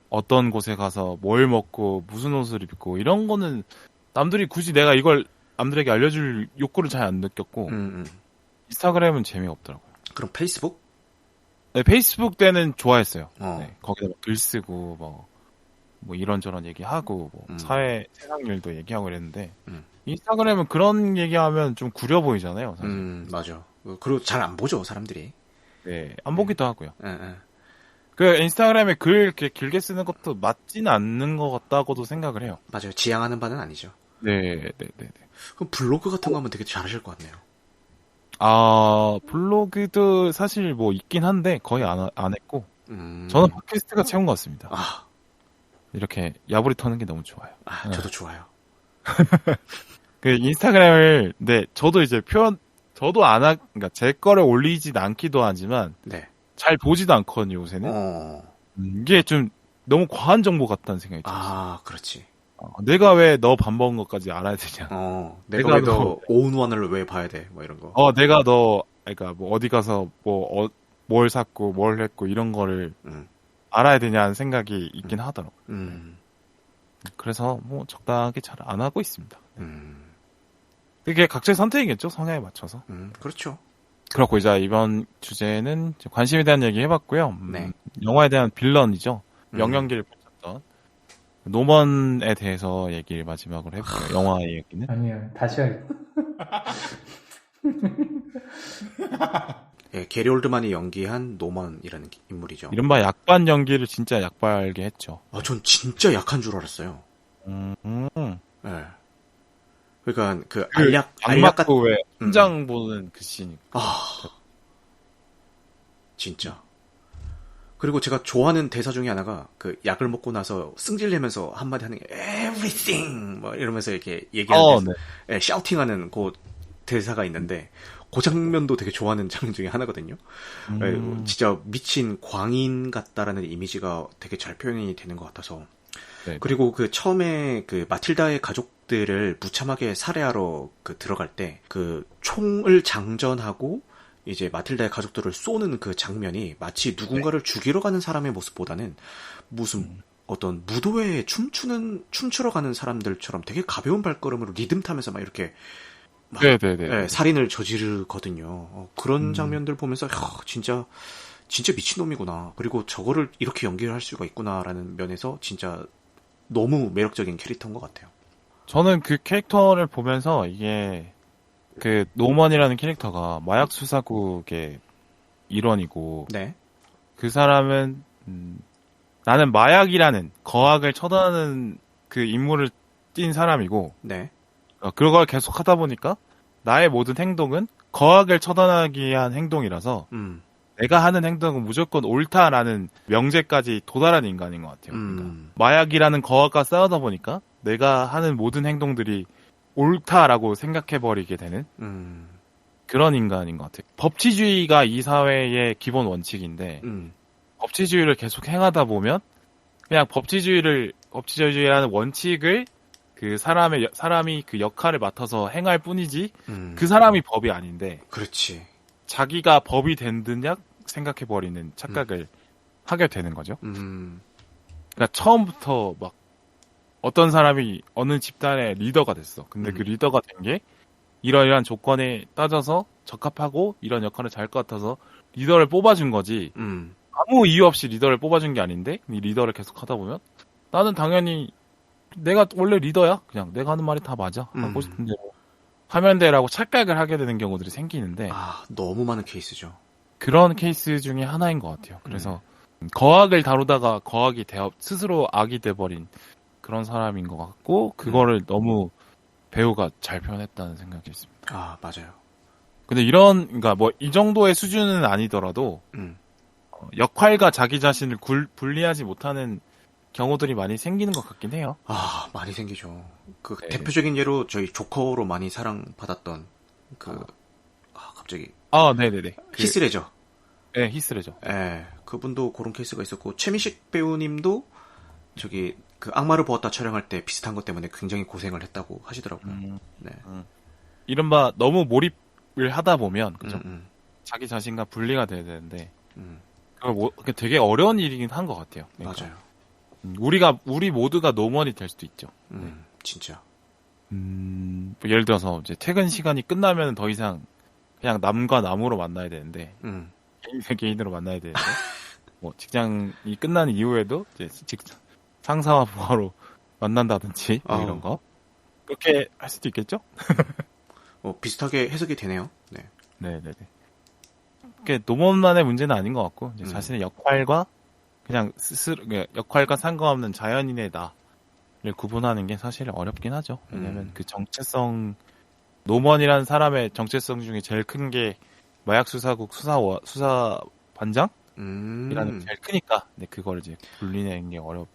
어떤 곳에 가서 뭘 먹고 무슨 옷을 입고 이런 거는 남들이 굳이 내가 이걸 남들에게 알려줄 욕구를 잘 안 느꼈고 인스타그램은 재미없더라고요. 그럼 페이스북? 네, 페이스북 때는 좋아했어요. 네, 거기다 글 쓰고 뭐 이런저런 얘기하고 뭐 사회 세상 일도 얘기하고 그랬는데 인스타그램은 그런 얘기하면 좀 구려 보이잖아요. 사실. 맞아. 그리고 잘 안 보죠 사람들이. 네, 안 보기도 하고요. 그 인스타그램에 글 이렇게 길게 쓰는 것도 맞지는 않는 것 같다고도 생각을 해요. 맞아요. 지향하는 바는 아니죠. 네. 그럼 블로그 같은 거 하면 되게 잘하실 것 같네요. 블로그도 사실 뭐 있긴 한데 거의 안 했고 저는 팟캐스트가 최고인 것 같습니다. 이렇게 야부리 터는 게 너무 좋아요. 저도 좋아요. 그 인스타그램을 저도 이제 저도 그러니까 제 거를 올리진 않기도 하지만 잘 보지도 않거든요 요새는. 이게 좀 너무 과한 정보 같다는 생각이 들었어요. 그렇지. 내가 왜 너 밥 먹은 것까지 알아야 되냐? 내가 왜 너 오운원을 왜 봐야 돼? 뭐 이런 거. 내가 너 그러니까 뭐 어디 가서 뭐 뭘 샀고 뭘 했고 이런 거를 알아야 되냐는 생각이 있긴 하더라고요. 그래서 뭐 적당하게 잘 안 하고 있습니다. 그게 각자의 선택이겠죠, 성향에 맞춰서. 그렇죠. 그렇고 이제 이번 주제는 관심에 대한 얘기 해봤고요. 네. 영화에 대한 빌런이죠. 명연기를 펼쳤던 노먼에 대해서 얘기를 마지막으로 해볼게요. 영화 얘기는. 아니요, 다시 하겠다. 예, 게리 올드만이 연기한 노먼이라는 인물이죠. 이른바 약반 연기를 진짜 약발게 했죠. 아, 전 진짜 약한 줄 알았어요. 예. 그러니까 그 알약 같은 왜 현장 보는 그 씬. 진짜. 그리고 제가 좋아하는 대사 중에 하나가 그 약을 먹고 나서 승질내면서 한마디 하는 게 everything 뭐 이러면서 이렇게 얘기하는 네. 샤우팅하는 그 대사가 있는데 그 장면도 되게 좋아하는 장면 중에 하나거든요. 진짜 미친 광인 같다라는 이미지가 되게 잘 표현이 되는 것 같아서. 네. 그리고 그 처음에 그 마틸다의 가족들을 무참하게 살해하러 그 들어갈 때 그 총을 장전하고 이제 마틸다의 가족들을 쏘는 그 장면이 마치 누군가를 죽이러 가는 사람의 모습보다는 무슨 어떤 무도회에 춤추러 가는 사람들처럼 되게 가벼운 발걸음으로 리듬 타면서 막 이렇게 막 네, 살인을 저지르거든요. 그런 장면들 보면서 진짜 미친놈이구나. 그리고 저거를 이렇게 연기를 할 수가 있구나라는 면에서 진짜 너무 매력적인 캐릭터인 것 같아요. 저는 그 캐릭터를 보면서 이게 그 노먼이라는 캐릭터가 마약 수사국의 일원이고 네. 그 사람은 나는 마약이라는 거악을 처단하는 그 임무를 띈 사람이고 네. 그걸 계속 하다 보니까 나의 모든 행동은 거악을 처단하기 위한 행동이라서 내가 하는 행동은 무조건 옳다라는 명제까지 도달한 인간인 것 같아요. 그러니까 마약이라는 거악과 싸우다 보니까 내가 하는 모든 행동들이 옳다라고 생각해버리게 되는 그런 인간인 것 같아요. 법치주의가 이 사회의 기본 원칙인데 법치주의를 계속 행하다 보면 그냥 법치주의라는 원칙을 그 사람이 그 역할을 맡아서 행할 뿐이지 그 사람이 법이 아닌데 그렇지. 자기가 법이 된 듯 생각해버리는 착각을 하게 되는 거죠. 그러니까 처음부터 막 어떤 사람이 어느 집단의 리더가 됐어. 근데 그 리더가 된 게 이러이러한 조건에 따져서 적합하고 이런 역할을 잘 것 같아서 리더를 뽑아준 거지. 아무 이유 없이 리더를 뽑아준 게 아닌데 이 리더를 계속 하다 보면 나는 당연히 내가 원래 리더야. 그냥 내가 하는 말이 다 맞아. 하고 싶은 대로 하면 돼라고 착각을 하게 되는 경우들이 생기는데 너무 많은 케이스죠. 그런 케이스 중에 하나인 것 같아요. 그래서 거악을 다루다가 거악이 스스로 악이 돼버린 그런 사람인 것 같고 그거를 너무 배우가 잘 표현했다는 생각이 있습니다. 맞아요. 근데 그러니까 뭐 이 정도의 수준은 아니더라도 역할과 자기 자신을 분리하지 못하는 경우들이 많이 생기는 것 같긴 해요. 많이 생기죠. 그 대표적인 예로 저희 조커로 많이 사랑받았던 갑자기 네네네. 히스레저. 네, 히스레저. 네, 그분도 그런 케이스가 있었고 최민식 배우님도 저기 그 악마를 보았다 촬영할 때 비슷한 것 때문에 굉장히 고생을 했다고 하시더라고요. 네. 이른바 너무 몰입을 하다 보면 그죠? 자기 자신과 분리가 돼야 되는데 그게 되게 어려운 일이긴 한 것 같아요. 그러니까. 맞아요. 우리 모두가 노먼이 될 수도 있죠. 진짜. 뭐 예를 들어서 이제 퇴근 시간이 끝나면 더 이상 그냥 남과 남으로 만나야 되는데 개인 대 개인으로 만나야 되는데 뭐 직장이 끝난 이후에도 이제 상사와 부하로 만난다든지 뭐 이런 거 그렇게 할 수도 있겠죠? 비슷하게 해석이 되네요. 네. 네네네. 그게 노먼만의 문제는 아닌 것 같고 이제 자신의 역할과 그냥 스스로 역할과 상관없는 자연인의 나를 구분하는 게 사실 어렵긴 하죠. 왜냐면 그 정체성 노먼이라는 사람의 정체성 중에 제일 큰 게 마약 수사국 수사반장이라는 게 제일 크니까 근데 그걸 이제 분리내는 게 어렵.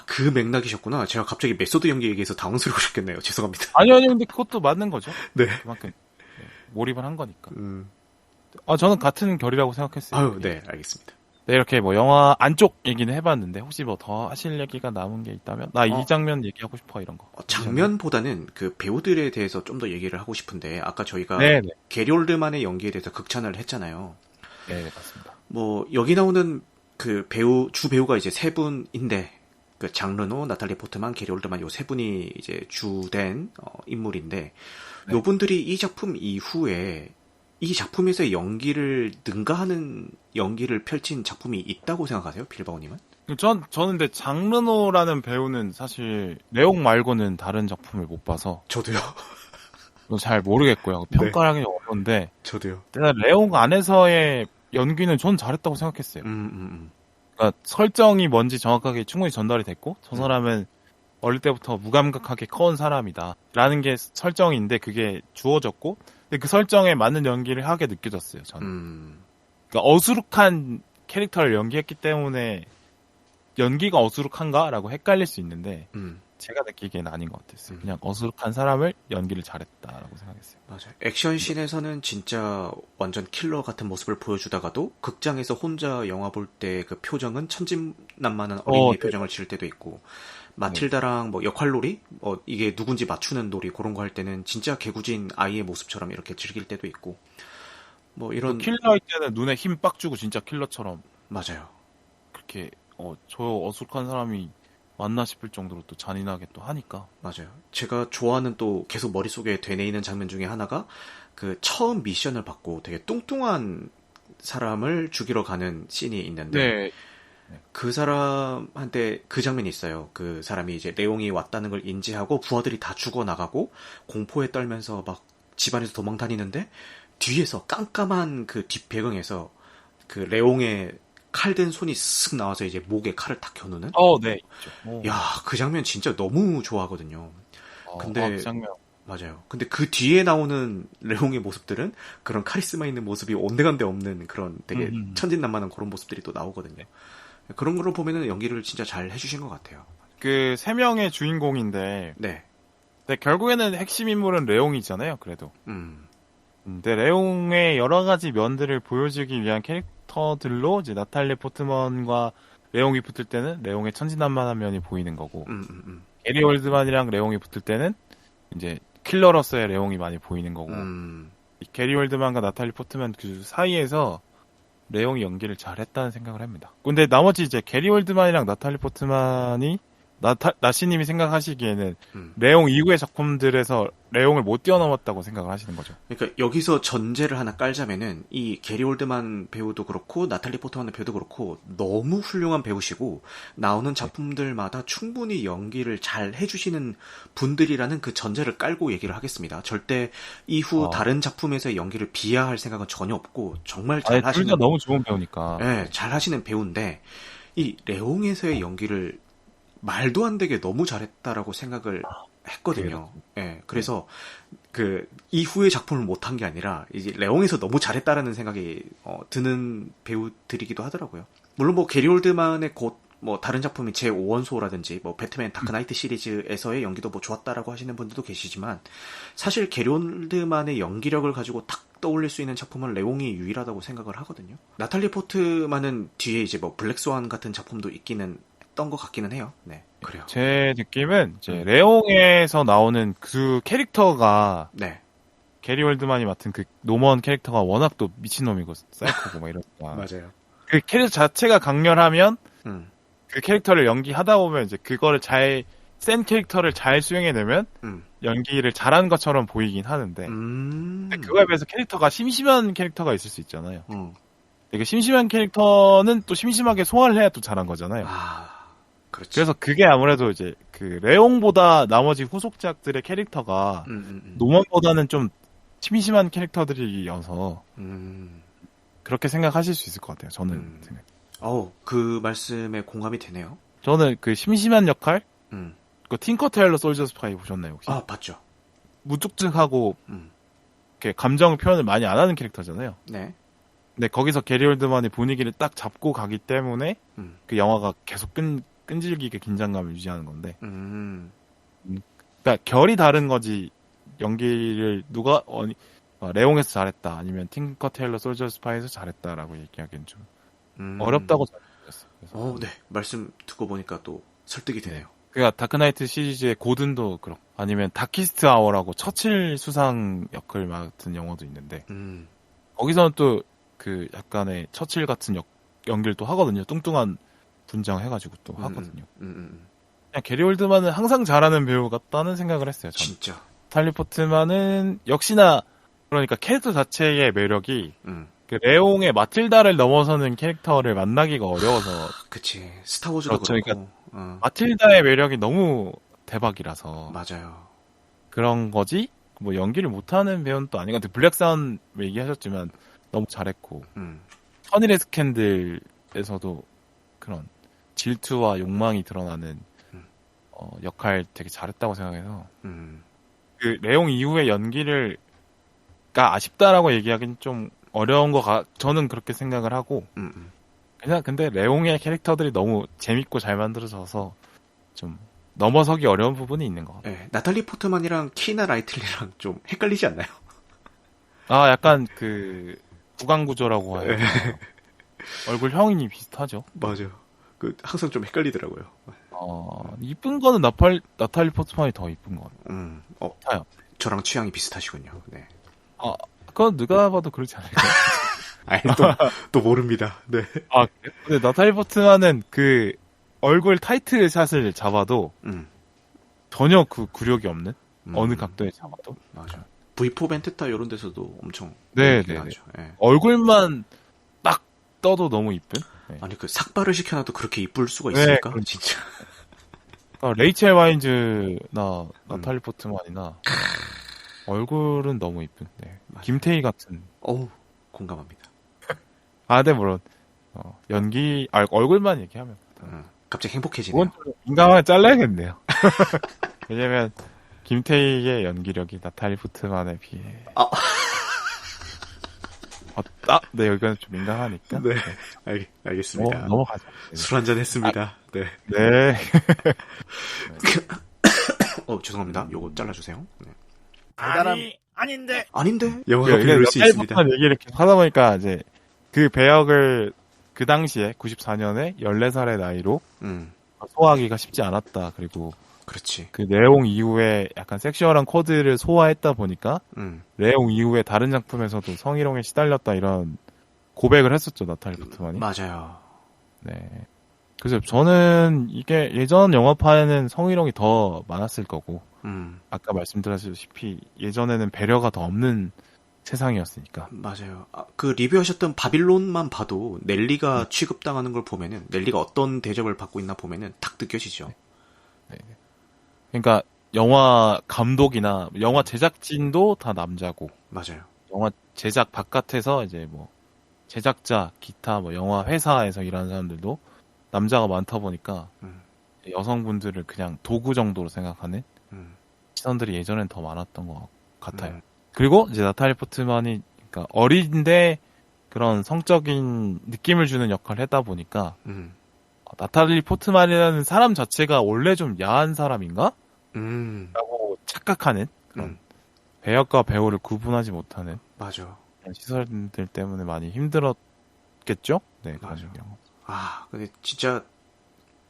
그 맥락이셨구나. 제가 갑자기 메소드 연기 얘기해서 당황스러워 죽겠네요. 죄송합니다. 아니요, 근데 그것도 맞는 거죠. 네. 그만큼 몰입을 한 거니까. 저는 같은 결이라고 생각했어요. 네, 알겠습니다. 네, 이렇게 뭐 영화 안쪽 얘기는 해봤는데 혹시 뭐 더 하실 얘기가 남은 게 있다면 이 장면 얘기하고 싶어 이런 거. 장면보다는 그 배우들에 대해서 좀 더 얘기를 하고 싶은데 아까 저희가 네네. 게리 올드만의 연기에 대해서 극찬을 했잖아요. 네, 맞습니다. 뭐 여기 나오는 그 주 배우가 이제 세 분인데 그 장 르노, 나탈리 포트만, 게리 올드만 요 세 분이 이제 주된 인물인데 네. 요 분들이 이 작품 이후에 이 작품에서의 연기를 능가하는 연기를 펼친 작품이 있다고 생각하세요, 빌바오님은? 저는 근데 장르노라는 배우는 사실 레옹 말고는 다른 작품을 못 봐서 저도요. 잘 모르겠고요. 평가하기 어려운데 저도요. 내가 레옹 안에서의 연기는 전 잘했다고 생각했어요. 그러니까 설정이 뭔지 정확하게 충분히 전달이 됐고 저 사람은 어릴 때부터 무감각하게 커온 사람이다 라는 게 설정인데 그게 주어졌고 근데 그 설정에 맞는 연기를 하게 느껴졌어요. 저는. 그러니까 어수룩한 캐릭터를 연기했기 때문에 연기가 어수룩한가라고 헷갈릴 수 있는데 제가 느끼기에는 아닌 것 같았어요. 그냥 어수룩한 사람을 연기를 잘했다라고 생각했어요. 맞아요. 액션씬에서는 진짜 완전 킬러 같은 모습을 보여주다가도 극장에서 혼자 영화 볼 때 그 표정은 천진난만한 어린이의 표정을 지을 때도 있고 마틸다랑 뭐 역할놀이, 이게 누군지 맞추는 놀이 그런 거 할 때는 진짜 개구진 아이의 모습처럼 이렇게 즐길 때도 있고 뭐 이런 킬러일 때는 눈에 힘 빡 주고 진짜 킬러처럼 맞아요. 그렇게 저 어수룩한 사람이 맞나 싶을 정도로 또 잔인하게 또 하니까. 맞아요. 제가 좋아하는 또 계속 머릿속에 되뇌이는 장면 중에 하나가 그 처음 미션을 받고 되게 뚱뚱한 사람을 죽이러 가는 씬이 있는데 그 사람한테 그 장면이 있어요. 그 사람이 이제 레옹이 왔다는 걸 인지하고 부하들이 다 죽어나가고 공포에 떨면서 막 집안에서 도망 다니는데 뒤에서 깜깜한 그 뒷배경에서 그 레옹의 칼든 손이 쓱 나와서 이제 목에 칼을 탁 겨누는? 네. 야, 그 장면 진짜 너무 좋아하거든요. 근데 그 장면. 맞아요. 근데 그 뒤에 나오는 레옹의 모습들은 그런 카리스마 있는 모습이 온데간데 없는 그런 되게 천진난만한 그런 모습들이 또 나오거든요. 그런 걸로 보면은 연기를 진짜 잘 해주신 것 같아요. 그 세 명의 주인공인데, 네. 근데 결국에는 핵심 인물은 레옹이잖아요. 그래도. 근데 레옹의 여러 가지 면들을 보여주기 위한 캐릭터들로 이제 나탈리 포트먼과 레옹이 붙을 때는 레옹의 천진난만한 면이 보이는 거고, 게리 올드만이랑 레옹이 붙을 때는 이제 킬러로서의 레옹이 많이 보이는 거고, 게리 올드만과 나탈리 포트먼 그 사이에서 레옹이 연기를 잘했다는 생각을 합니다. 근데 나머지 이제 게리 올드만이랑 나탈리 포트만이 나시님이 생각하시기에는 레옹 이후의 작품들에서 레옹을 못 뛰어넘었다고 생각을 하시는 거죠. 그러니까 여기서 전제를 하나 깔자면은 이 게리 올드만 배우도 그렇고 나탈리 포트만 배우도 그렇고 너무 훌륭한 배우시고 나오는 작품들마다 충분히 연기를 잘 해주시는 분들이라는 그 전제를 깔고 얘기를 하겠습니다. 절대 이후 다른 작품에서의 연기를 비하할 생각은 전혀 없고 정말 잘 하시는 둘 다 너무 좋은 배우니까. 네, 잘 하시는 배우인데 이 레옹에서의 연기를 말도 안 되게 너무 잘했다라고 생각을 했거든요. 예, 그래서 그 이후의 작품을 못한 게 아니라 이제 레옹에서 너무 잘했다라는 생각이 드는 배우들이기도 하더라고요. 물론 뭐 게리 올드만의 곧 뭐 다른 작품인 제 5원소라든지 뭐 배트맨 다크나이트 시리즈에서의 연기도 뭐 좋았다라고 하시는 분들도 계시지만 사실 게리 올드만의 연기력을 가지고 딱 떠올릴 수 있는 작품은 레옹이 유일하다고 생각을 하거든요. 나탈리 포트만은 뒤에 이제 뭐 블랙스완 같은 작품도 있기는 했던 것 같기는 해요. 네, 그래요. 제 느낌은 이제 레옹에서 나오는 그 캐릭터가 게리 올드만이 맡은 그 노먼 캐릭터가 워낙 또 미친놈이고 사이코고 막 이러니까 맞아요. 그 캐릭터 자체가 강렬하면 그 캐릭터를 연기하다 보면 이제 그거를 센 캐릭터를 잘 수행해내면 연기를 잘하는 것처럼 보이긴 하는데 근데 그거에 비해서 캐릭터가 심심한 캐릭터가 있을 수 있잖아요. 그 심심한 캐릭터는 또 심심하게 소화를 해야 또 잘한 거잖아요. 그렇지. 그래서 그게 아무래도 이제 그 레옹보다 나머지 후속작들의 캐릭터가 노먼보다는 좀 심심한 캐릭터들이어서 그렇게 생각하실 수 있을 것 같아요. 저는 생각. 그 말씀에 공감이 되네요. 저는 그 심심한 역할, 그 틴커테일러 솔저 스파이 보셨나요 혹시? 봤죠. 무뚝뚝하고 이렇게 감정 표현을 많이 안 하는 캐릭터잖아요. 네. 근데 거기서 게리 올드만이 분위기를 딱 잡고 가기 때문에 그 영화가 계속 끈질기게 긴장감을 유지하는 건데. 그러니까 결이 다른 거지. 연기를 누가 레옹에서 잘했다 아니면 틴커테일러 솔저 스파이에서 잘했다라고 얘기하기엔 좀 어렵다고 생각했어요. 네. 말씀 듣고 보니까 또 설득이 되네요. 그러니까 다크나이트 시리즈의 고든도 그렇고 아니면 다키스트 아워라고 처칠 수상 역을 맡은 영화도 있는데 거기서는 또 그 약간의 처칠 같은 연기를 또 하거든요. 뚱뚱한 분장 해가지고 또 하거든요. 그냥 게리 올드만은 항상 잘하는 배우 같다는 생각을 했어요. 저는. 진짜. 나탈리 포트만은 역시나 그러니까 캐릭터 자체의 매력이 그 레옹의 마틸다를 넘어서는 캐릭터를 만나기가 어려워서. 그치. 스타워즈도 그렇죠. 그렇고. 그러니까 마틸다의 매력이 너무 대박이라서. 맞아요. 그런 거지. 뭐 연기를 못하는 배우는 또 아니고 블랙사운 얘기하셨지만 너무 잘했고. 허니레 스캔들에서도 그런 질투와 욕망이 드러나는 역할 되게 잘했다고 생각해서 그 레옹 이후의 연기가 아쉽다라고 얘기하기는 좀 어려운 저는 그렇게 생각을 하고 그냥 근데 레옹의 캐릭터들이 너무 재밌고 잘 만들어져서 좀 넘어서기 어려운 부분이 있는 것 같아요. 네, 나탈리 포트만이랑 키나 라이틀리랑 좀 헷갈리지 않나요? 약간 그 구강 구조라고 해요. 얼굴 형이 비슷하죠. 맞아요. 항상 좀 헷갈리더라고요. 이쁜 거는 나탈리 포트만이 더 이쁜 것 같아요. 저랑 취향이 비슷하시군요. 네. 그건 누가 봐도 그렇지 않을까요? 아니, 또 모릅니다. 네. 근데 나탈리 포트만은 그 얼굴 타이틀 샷을 잡아도 전혀 그 굴욕이 없는 어느 각도에 잡아도. 맞아. V4 벤테타 이런 데서도 엄청. 네. 얼굴만 딱 떠도 너무 이쁜. 네. 아니 그 삭발을 시켜놔도 그렇게 이쁠 수가 있을까? 네, 진짜. 레이첼 와인즈나 나탈리 포트만이나 얼굴은 너무 이쁜. 네. 김태희 같은. 공감합니다. 근데 물론 연기 얼굴만 얘기하면 갑자기 행복해지네요. 인강을 잘라야겠네요. 왜냐면 김태희의 연기력이 나탈리 포트만에 비해. 네, 여기는 좀 민감하니까. 네, 알겠습니다. 넘어가죠. 술 한잔 했습니다. 네. 네. 죄송합니다. 요거 잘라주세요. 네. 아닌데. 영화가 그럴 수 있습니다. 얘기를 계속 하다 보니까 이제 그 배역을 그 당시에 94년에 14살의 나이로 소화하기가 쉽지 않았다. 그리고 그렇지. 그 레옹 이후에 약간 섹슈얼한 코드를 소화했다 보니까 레옹 이후에 다른 작품에서도 성희롱에 시달렸다 이런 고백을 했었죠. 나탈리 포트만이. 맞아요. 네. 그래서 저는 이게 예전 영화판에는 성희롱이 더 많았을 거고 아까 말씀드렸다시피 예전에는 배려가 더 없는 세상이었으니까. 맞아요. 그 리뷰하셨던 바빌론만 봐도 넬리가 취급당하는 걸 보면은 넬리가 어떤 대접을 받고 있나 보면은 딱 느껴지죠. 네. 그러니까 영화 감독이나 영화 제작진도 다 남자고. 맞아요. 영화 제작 바깥에서 이제 뭐 제작자, 기타 뭐 영화 회사에서 일하는 사람들도 남자가 많다 보니까 여성분들을 그냥 도구 정도로 생각하는 시선들이 예전엔 더 많았던 것 같아요. 그리고 이제 나탈리 포트만이 그러니까 어린데 그런 성적인 느낌을 주는 역할을 했다 보니까 나탈리 포트만이라는 사람 자체가 원래 좀 야한 사람인가? 라고 착각하는 그런 배역과 배우를 구분하지 못하는 맞아. 그런 시설들 때문에 많이 힘들었겠죠? 네, 맞아. 경우. 근데 진짜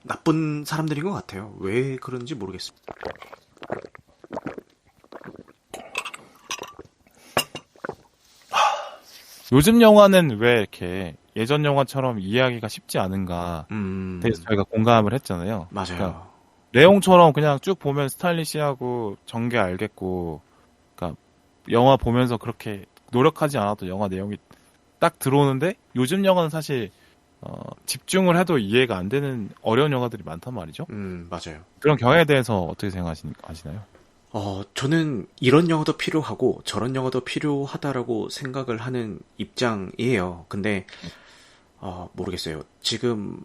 나쁜 사람들인 것 같아요. 왜 그런지 모르겠습니다. 요즘 영화는 왜 이렇게 예전 영화처럼 이해하기가 쉽지 않은가 대해서 저희가 공감을 했잖아요. 맞아요. 그러니까 레옹처럼 그냥 쭉 보면 스타일리시하고 전개 알겠고 그러니까 영화 보면서 그렇게 노력하지 않아도 영화 내용이 딱 들어오는데 요즘 영화는 사실 집중을 해도 이해가 안 되는 어려운 영화들이 많단 말이죠. 맞아요. 그런 경향에 대해서 어떻게 생각하시나요? 저는 이런 영화도 필요하고 저런 영화도 필요하다라고 생각을 하는 입장이에요. 근데 모르겠어요. 지금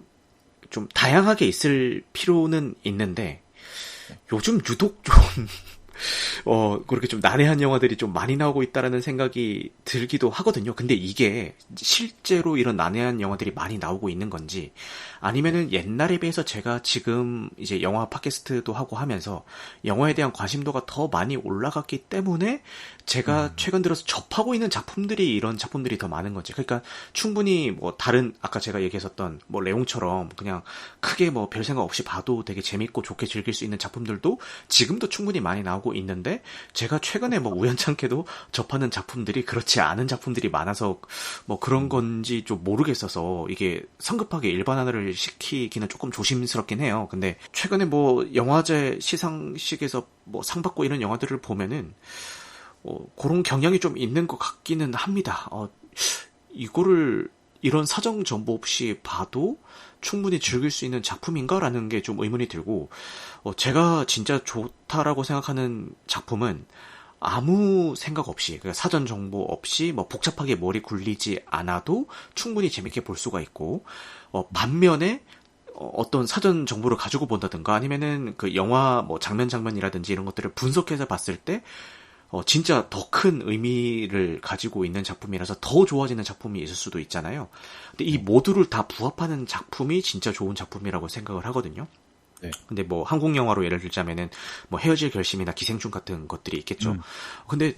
좀 다양하게 있을 필요는 있는데 요즘 유독 좀 그렇게 좀 난해한 영화들이 좀 많이 나오고 있다라는 생각이 들기도 하거든요. 근데 이게 실제로 이런 난해한 영화들이 많이 나오고 있는 건지 아니면은 옛날에 비해서 제가 지금 이제 영화 팟캐스트도 하고 하면서 영화에 대한 관심도가 더 많이 올라갔기 때문에 제가 최근 들어서 접하고 있는 작품들이 이런 작품들이 더 많은 건지. 그러니까 충분히 뭐 다른 아까 제가 얘기했었던 뭐 레옹처럼 그냥 크게 뭐 별 생각 없이 봐도 되게 재밌고 좋게 즐길 수 있는 작품들도 지금도 충분히 많이 나오고 하고 있는데 제가 최근에 뭐 우연찮게도 접하는 작품들이 그렇지 않은 작품들이 많아서 뭐 그런 건지 좀 모르겠어서 이게 성급하게 일반화를 시키기는 조금 조심스럽긴 해요. 근데 최근에 뭐 영화제 시상식에서 뭐 상 받고 이런 영화들을 보면은 그런 경향이 좀 있는 것 같기는 합니다. 이거를 이런 사정 정보 없이 봐도 충분히 즐길 수 있는 작품인가라는 게 좀 의문이 들고, 제가 진짜 좋다라고 생각하는 작품은 아무 생각 없이, 그러니까 사전 정보 없이 뭐 복잡하게 머리 굴리지 않아도 충분히 재밌게 볼 수가 있고, 반면에 어떤 사전 정보를 가지고 본다든가 아니면은 그 영화 뭐 장면이라든지 이런 것들을 분석해서 봤을 때 진짜 더 큰 의미를 가지고 있는 작품이라서 더 좋아지는 작품이 있을 수도 있잖아요. 근데 이 모두를 다 부합하는 작품이 진짜 좋은 작품이라고 생각을 하거든요. 네. 근데 뭐 한국 영화로 예를 들자면은 뭐 헤어질 결심이나 기생충 같은 것들이 있겠죠. 근데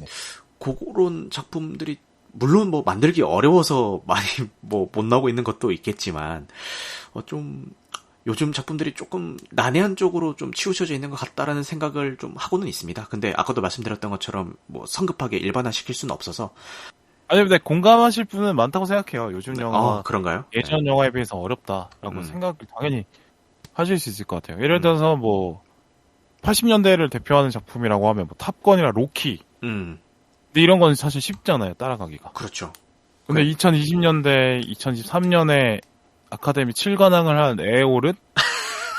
그런 작품들이 물론 뭐 만들기 어려워서 많이 뭐 못 나오고 있는 것도 있겠지만 좀 요즘 작품들이 조금 난해한 쪽으로 좀 치우쳐져 있는 것 같다라는 생각을 좀 하고는 있습니다. 근데 아까도 말씀드렸던 것처럼 뭐 성급하게 일반화시킬 수는 없어서. 아니 근데 공감하실 분은 많다고 생각해요. 요즘 영화가 그런가요? 예전 네. 영화에 비해서 어렵다라고 생각을 당연히 하실 수 있을 것 같아요. 예를 들어서 뭐 80년대를 대표하는 작품이라고 하면 뭐 탑건이나 로키. 근데 이런 건 사실 쉽잖아요. 따라가기가. 그렇죠. 근데 2020년대, 2023년에 아카데미 7관왕을 한 에어올은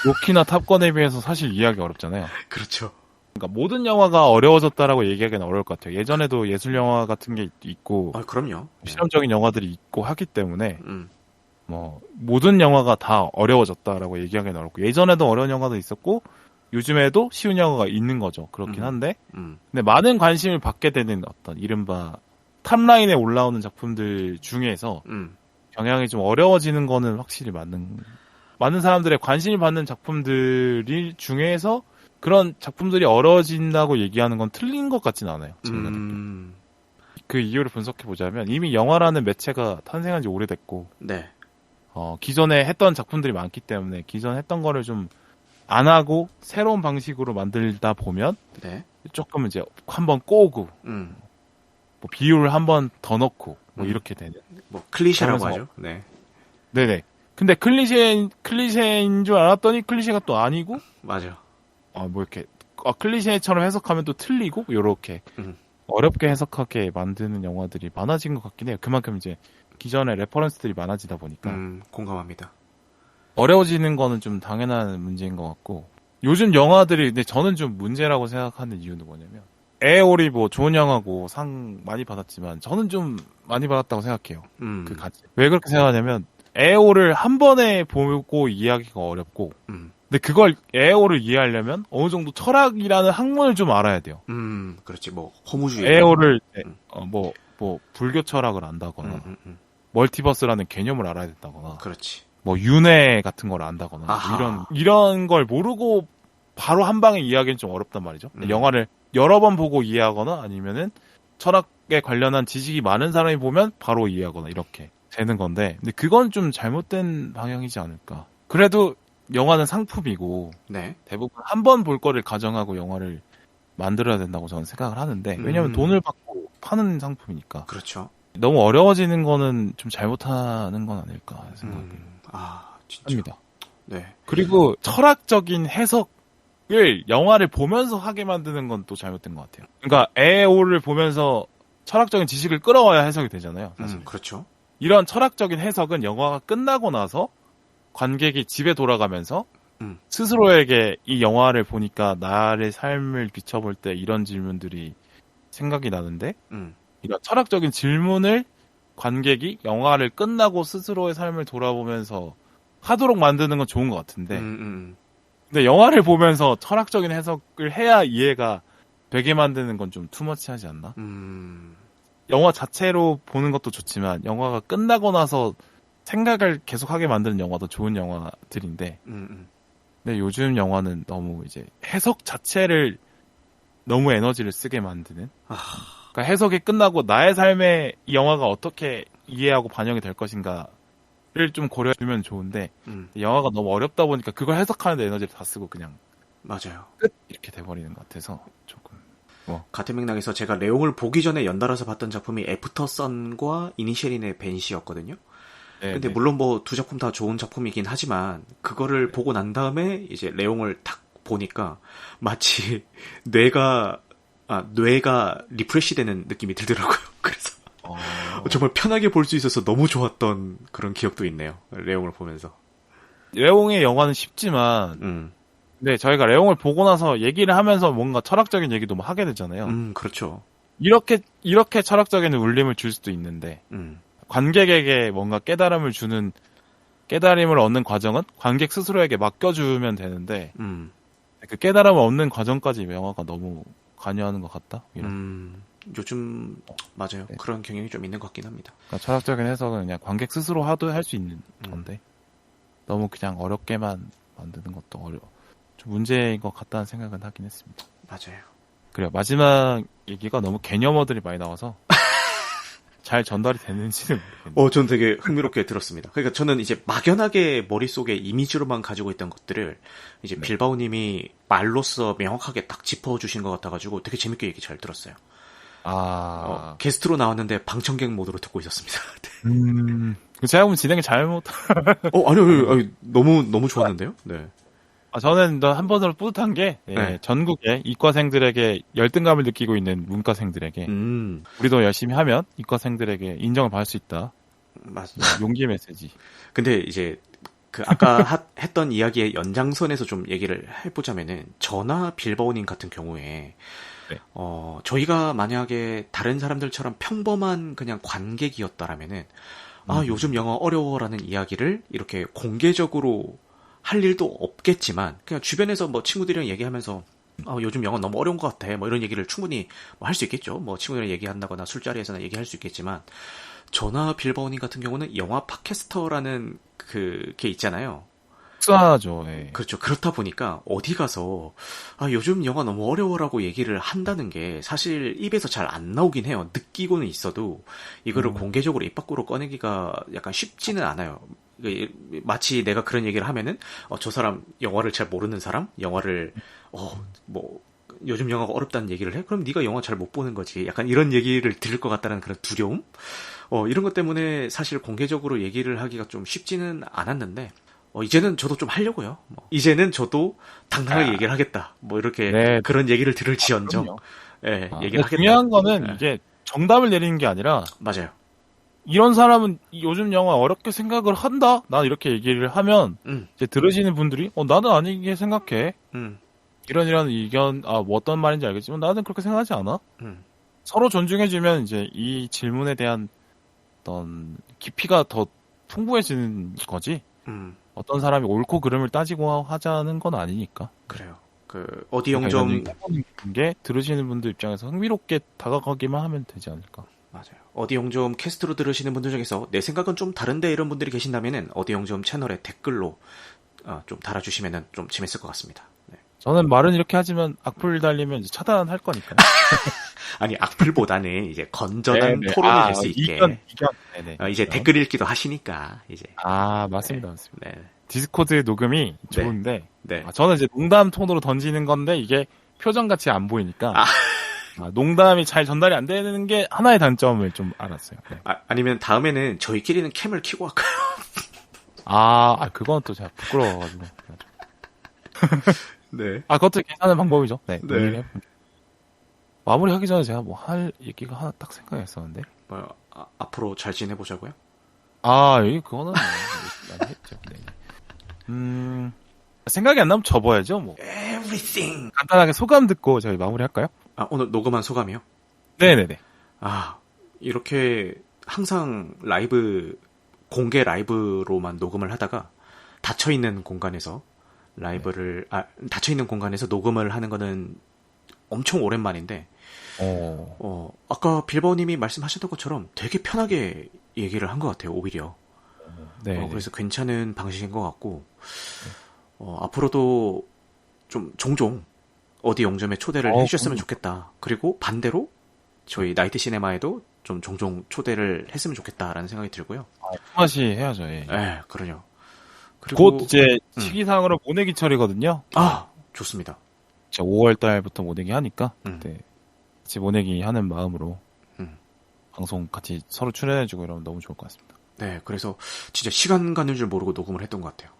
로키나 탑건에 비해서 사실 이해하기 어렵잖아요. 그렇죠. 그러니까 모든 영화가 어려워졌다라고 얘기하기는 어려울 것 같아요. 예전에도 예술 영화 같은 게 있고, 그럼요. 실험적인 영화들이 있고 하기 때문에 뭐 모든 영화가 다 어려워졌다라고 얘기하기는 어렵고, 예전에도 어려운 영화도 있었고 요즘에도 쉬운 영화가 있는 거죠. 그렇긴 한데, 근데 많은 관심을 받게 되는 어떤 이른바 탑라인에 올라오는 작품들 중에서 경향이 좀 어려워지는 거는 확실히 많은 사람들의 관심을 받는 작품들 중에서 그런 작품들이 어려워진다고 얘기하는 건 틀린 것 같진 않아요. 그 이유를 분석해 보자면 이미 영화라는 매체가 탄생한 지 오래됐고, 네. 기존에 했던 작품들이 많기 때문에 기존 했던 거를 좀 안 하고 새로운 방식으로 만들다 보면 네. 조금 이제 한번 꼬고 뭐 비율을 한번 더 넣고 뭐 이렇게 되는. 뭐 클리셰라고 그러면서, 하죠. 네. 네네. 근데 클리셰인 줄 알았더니 클리셰가 또 아니고, 맞아. 뭐 이렇게 클리셰처럼 해석하면 또 틀리고, 요렇게 어렵게 해석하게 만드는 영화들이 많아진 것 같긴 해요. 그만큼 이제 기존의 레퍼런스들이 많아지다 보니까 공감합니다. 어려워지는 거는 좀 당연한 문제인 것 같고, 요즘 영화들이, 근데 저는 좀 문제라고 생각하는 이유는 뭐냐면, 에어올이 뭐 좋은 영화고 상 많이 받았지만 저는 좀 많이 받았다고 생각해요. 그 가치. 왜 그렇게 생각하냐면 에어올을 한 번에 보고 이해하기가 어렵고, 근데 그걸 에어올을 이해하려면 어느 정도 철학이라는 학문을 좀 알아야 돼요. 그렇지. 뭐 허무주의. 에어올을 뭐 불교 철학을 안다거나 멀티버스라는 개념을 알아야 된다거나, 그렇지. 뭐 윤회 같은 걸 안다거나, 이런 걸 모르고 바로 한 방에 이해하기는 좀 어렵단 말이죠. 영화를 여러 번 보고 이해하거나 아니면은 철학에 관련한 지식이 많은 사람이 보면 바로 이해하거나 이렇게 되는 건데, 근데 그건 좀 잘못된 방향이지 않을까. 그래도 영화는 상품이고, 네. 대부분 한 번 볼 거를 가정하고 영화를 만들어야 된다고 저는 생각을 하는데, 왜냐면 돈을 받고 파는 상품이니까. 그렇죠. 너무 어려워지는 거는 좀 잘못하는 건 아닐까 생각을 진짜. 합니다. 네. 그리고 철학적인 해석을 영화를 보면서 하게 만드는 건 또 잘못된 것 같아요. 그러니까 에어올을 보면서 철학적인 지식을 끌어와야 해석이 되잖아요. 사실. 그렇죠. 이런 철학적인 해석은 영화가 끝나고 나서 관객이 집에 돌아가면서 스스로에게 이 영화를 보니까 나의 삶을 비춰볼 때 이런 질문들이 생각이 나는데, 이런 철학적인 질문을 관객이 영화를 끝나고 스스로의 삶을 돌아보면서 하도록 만드는 건 좋은 것 같은데, 근데 영화를 보면서 철학적인 해석을 해야 이해가 되게 만드는 건 좀 투머치하지 않나? 영화 자체로 보는 것도 좋지만 영화가 끝나고 나서 생각을 계속하게 만드는 영화도 좋은 영화들인데, 근데 요즘 영화는 너무 이제 해석 자체를 너무 에너지를 쓰게 만드는, 그러니까 해석이 끝나고 나의 삶에 이 영화가 어떻게 이해하고 반영이 될 것인가를 좀 고려해주면 좋은데, 영화가 너무 어렵다 보니까 그걸 해석하는 데 에너지를 다 쓰고 그냥 맞아요. 끝! 이렇게 돼버리는 것 같아서 조금 같은 맥락에서 제가 레옹을 보기 전에 연달아서 봤던 작품이 애프터 선과 이니셜인의 벤시였거든요. 근데 물론 뭐 두 작품 다 좋은 작품이긴 하지만 그거를 보고 난 다음에 이제 레옹을 딱 보니까 마치 뇌가 리프레시되는 느낌이 들더라고요. 그래서 정말 편하게 볼 수 있어서 너무 좋았던 그런 기억도 있네요. 레옹을 보면서. 레옹의 영화는 쉽지만 네, 저희가 레옹을 보고 나서 얘기를 하면서 뭔가 철학적인 얘기도 뭐 하게 되잖아요. 그렇죠. 이렇게 철학적인 울림을 줄 수도 있는데 관객에게 뭔가 깨달음을 얻는 과정은 관객 스스로에게 맡겨주면 되는데 그 깨달음을 얻는 과정까지 영화가 너무 관여하는 것 같다. 요즘 맞아요. 네. 그런 경향이 좀 있는 것 같긴 합니다. 그러니까 철학적인 해석은 그냥 관객 스스로 하도 할 수 있는 건데 너무 그냥 어렵게만 만드는 것도 좀 문제인 것 같다는 생각은 하긴 했습니다. 맞아요. 그래요. 마지막 얘기가 너무 개념어들이 많이 나와서 잘 전달이 되는지는 모르겠네요. 전 되게 흥미롭게 들었습니다. 그러니까 저는 이제 막연하게 머릿속에 이미지로만 가지고 있던 것들을 이제 빌바오님이 말로써 명확하게 딱 짚어주신 것 같아가지고 되게 재밌게 얘기 잘 들었어요. 게스트로 나왔는데 방청객 모드로 듣고 있었습니다. 제가 보면 진행을 잘못. 아니요. 너무 좋았는데요? 네. 저는 한 번으로 뿌듯한 게, 전국의 이과생들에게 열등감을 느끼고 있는 문과생들에게, 우리도 열심히 하면 이과생들에게 인정을 받을 수 있다. 맞습니다. 용기 메시지. 근데 이제, 아까 했던 이야기의 연장선에서 좀 얘기를 해보자면은, 저나 빌바오님 같은 경우에, 저희가 만약에 다른 사람들처럼 평범한 그냥 관객이었다라면은, 요즘 영화 어려워라는 이야기를 이렇게 공개적으로 할 일도 없겠지만 그냥 주변에서 뭐 친구들이랑 얘기하면서 요즘 영화 너무 어려운 것 같아 뭐 이런 얘기를 충분히 할 수 있겠죠. 뭐 친구들이랑 얘기한다거나 술자리에서나 얘기할 수 있겠지만 저나 빌바오님 같은 경우는 영화 팟캐스터라는 그게 있잖아요. 수하죠. 예. 그렇죠. 그렇다 보니까 어디 가서 요즘 영화 너무 어려워라고 얘기를 한다는 게 사실 입에서 잘 안 나오긴 해요. 느끼고는 있어도 이거를 공개적으로 입 밖으로 꺼내기가 약간 쉽지는 않아요. 마치 내가 그런 얘기를 하면은 저 사람 영화를 잘 모르는 사람 영화를 뭐 요즘 영화가 어렵다는 얘기를 해? 그럼 네가 영화 잘 못 보는 거지. 약간 이런 얘기를 들을 것 같다는 그런 두려움? 이런 것 때문에 사실 공개적으로 얘기를 하기가 좀 쉽지는 않았는데 이제는 저도 좀 하려고요. 이제는 저도 당당하게 얘기를 하겠다. 뭐 이렇게 그런 얘기를 들을지언정 얘기를 하겠다. 중요한 거는 이게 정답을 내리는 게 아니라 맞아요. 이런 사람은 요즘 영화 어렵게 생각을 한다? 난 이렇게 얘기를 하면 이제 들으시는 분들이 나는 아니게 생각해. 이런 의견 뭐 어떤 말인지 알겠지만 나는 그렇게 생각하지 않아. 서로 존중해주면 이제 이 질문에 대한 어떤 깊이가 더 풍부해지는 거지. 어떤 사람이 옳고 그름을 따지고 하자는 건 아니니까. 그래요. 어디 영점 게 들으시는 분들 입장에서 흥미롭게 다가가기만 하면 되지 않을까. 맞아요. 어디 영점 캐스트로 들으시는 분들 중에서 내 생각은 좀 다른데 이런 분들이 계신다면은 어디 영점 채널에 댓글로 좀 달아주시면은 좀 재밌을 것 같습니다. 네. 저는 말은 이렇게 하지만 악플 달리면 이제 차단할 거니까. 아니 악플보다는 이제 건전한 토론이 될 수 있게. 이견. 이제 댓글 읽기도 하시니까 이제. 맞습니다. 네. 디스코드 녹음이 좋은데 네. 저는 이제 농담 톤으로 던지는 건데 이게 표정같이 안 보이니까 농담이 잘 전달이 안 되는 게 하나의 단점을 좀 알았어요. 네. 아니면 다음에는 저희끼리는 캠을 켜고 할까요? 그건 또 제가 부끄러워가지고. 네. 그것도 괜찮은 방법이죠. 네. 네. 마무리하기 전에 제가 뭐 할 얘기가 하나 딱 생각했었는데. 앞으로 잘 지내보자고요? 그거는 많이 했죠. 네. 생각이 안 나면 접어야죠, 뭐. Everything. 간단하게 소감 듣고 저희 마무리할까요? 오늘 녹음한 소감이요? 네네네. 이렇게 항상 공개 라이브로만 녹음을 하다가 닫혀있는 공간에서 닫혀있는 공간에서 녹음을 하는 거는 엄청 오랜만인데, 아까 빌바오님이 말씀하셨던 것처럼 되게 편하게 얘기를 한 것 같아요, 오히려. 그래서 괜찮은 방식인 것 같고, 앞으로도 좀 종종 어디 영점에 초대를 해주셨으면 좋겠다. 그리고 반대로 저희 나이트 시네마에도 좀 종종 초대를 했으면 좋겠다라는 생각이 들고요. 품앗이 해야죠. 예. 네, 그러요. 그리고 곧 이제 시기상으로 모내기철이거든요. 좋습니다. 5월 달부터 모내기 하니까 그때 같이 모내기 하는 마음으로 음. 방송 같이 서로 출연해주고 이러면 너무 좋을 것 같습니다. 네, 그래서 진짜 시간 가는 줄 모르고 녹음을 했던 것 같아요.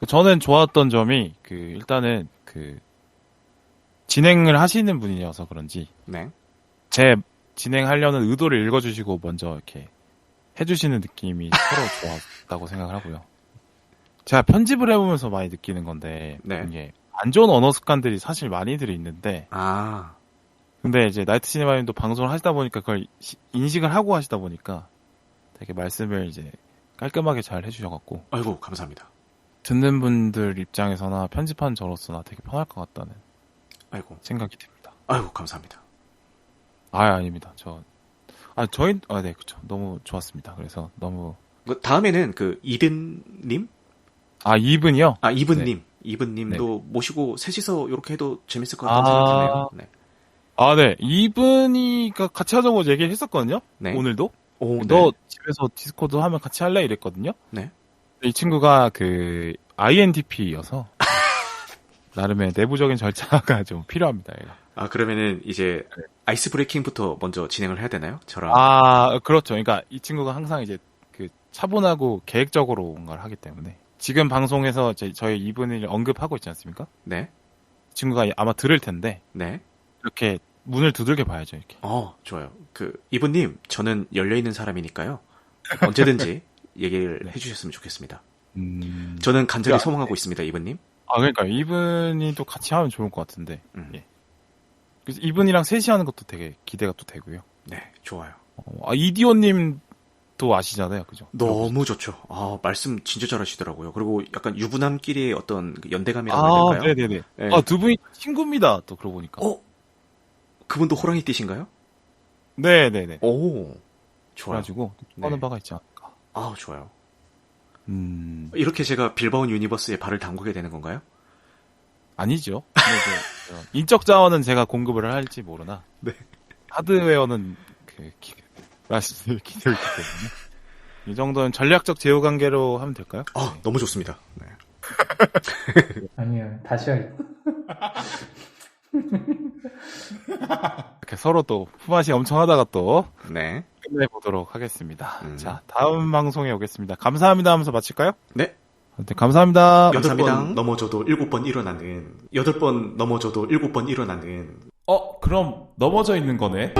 저는 좋았던 점이 일단은 진행을 하시는 분이어서 그런지 네. 제 진행하려는 의도를 읽어주시고 먼저 이렇게 해주시는 느낌이 서로 좋았다고 생각을 하고요. 제가 편집을 해보면서 많이 느끼는 건데 네. 이게 안 좋은 언어 습관들이 사실 많이들 있는데 근데 이제 나이트 시네마님도 방송을 하시다 보니까 그걸 인식을 하고 하시다 보니까 되게 말씀을 이제 깔끔하게 잘 해주셔갖고 아이고 감사합니다. 듣는 분들 입장에서나 편집하는 저로서나 되게 편할 것 같다는 아이고 생각이 듭니다. 아이고 감사합니다. 아닙니다. 네, 그쵸. 너무 좋았습니다. 그래서 너무. 다음에는 이든님? 이분이요? 이분님. 네. 이분님도 모시고 셋이서 이렇게 해도 재밌을 것 같다는 생각이 드네요. 네. 네. 이분이 같이 하자고 얘기를 했었거든요? 네. 오늘도? 네. 너 집에서 디스코드 하면 같이 할래? 이랬거든요? 네. 이 친구가 INTP여서 나름의 내부적인 절차가 좀 필요합니다. 얘가. 그러면은 이제 아이스 브레이킹부터 먼저 진행을 해야 되나요? 저랑. 그렇죠. 그러니까 이 친구가 항상 이제 차분하고 계획적으로 뭔가를 하기 때문에 지금 방송에서 저희 이분을 언급하고 있지 않습니까? 네. 이 친구가 아마 들을 텐데 네. 이렇게 문을 두들겨 봐야죠. 이렇게. 좋아요. 이분님, 저는 열려있는 사람이니까요. 언제든지 얘기를 해주셨으면 좋겠습니다. 저는 간절히 소망하고 있습니다, 이분님. 그러니까 이분이 또 같이 하면 좋을 것 같은데. 예. 그래서 이분이랑 셋이 하는 것도 되게 기대가 또 되고요. 네, 좋아요. 이디오님도 아시잖아요, 그죠? 너무 좋죠. 말씀 진짜 잘하시더라고요. 그리고 약간 유부남끼리의 어떤 연대감이라고 해야 될까요? 네네네. 네. 두 분이 친구입니다. 또 그러고 보니까. 그분도 호랑이 띠신가요? 네네네. 오, 좋아요. 그래가지고 하는 바가 있지 않을까. 좋아요. 이렇게 제가 빌바온 유니버스에 발을 담그게 되는 건가요? 아니죠. 근데 인적 자원은 제가 공급을 할지 모르나. 네. 하드웨어는 기대를 있기 때문에. 이 정도는 전략적 제휴 관계로 하면 될까요? 네. 너무 좋습니다. 네. 아니요, 다시 할. 이렇게 서로 또 품앗이 엄청 하다가 또 네. 끝내보도록 하겠습니다. 자, 다음 방송에 오겠습니다. 감사합니다 하면서 마칠까요? 네. 네, 감사합니다. 8번 넘어져도 7번 일어나는 8번 넘어져도 7번 일어나는 그럼 넘어져 있는 거네.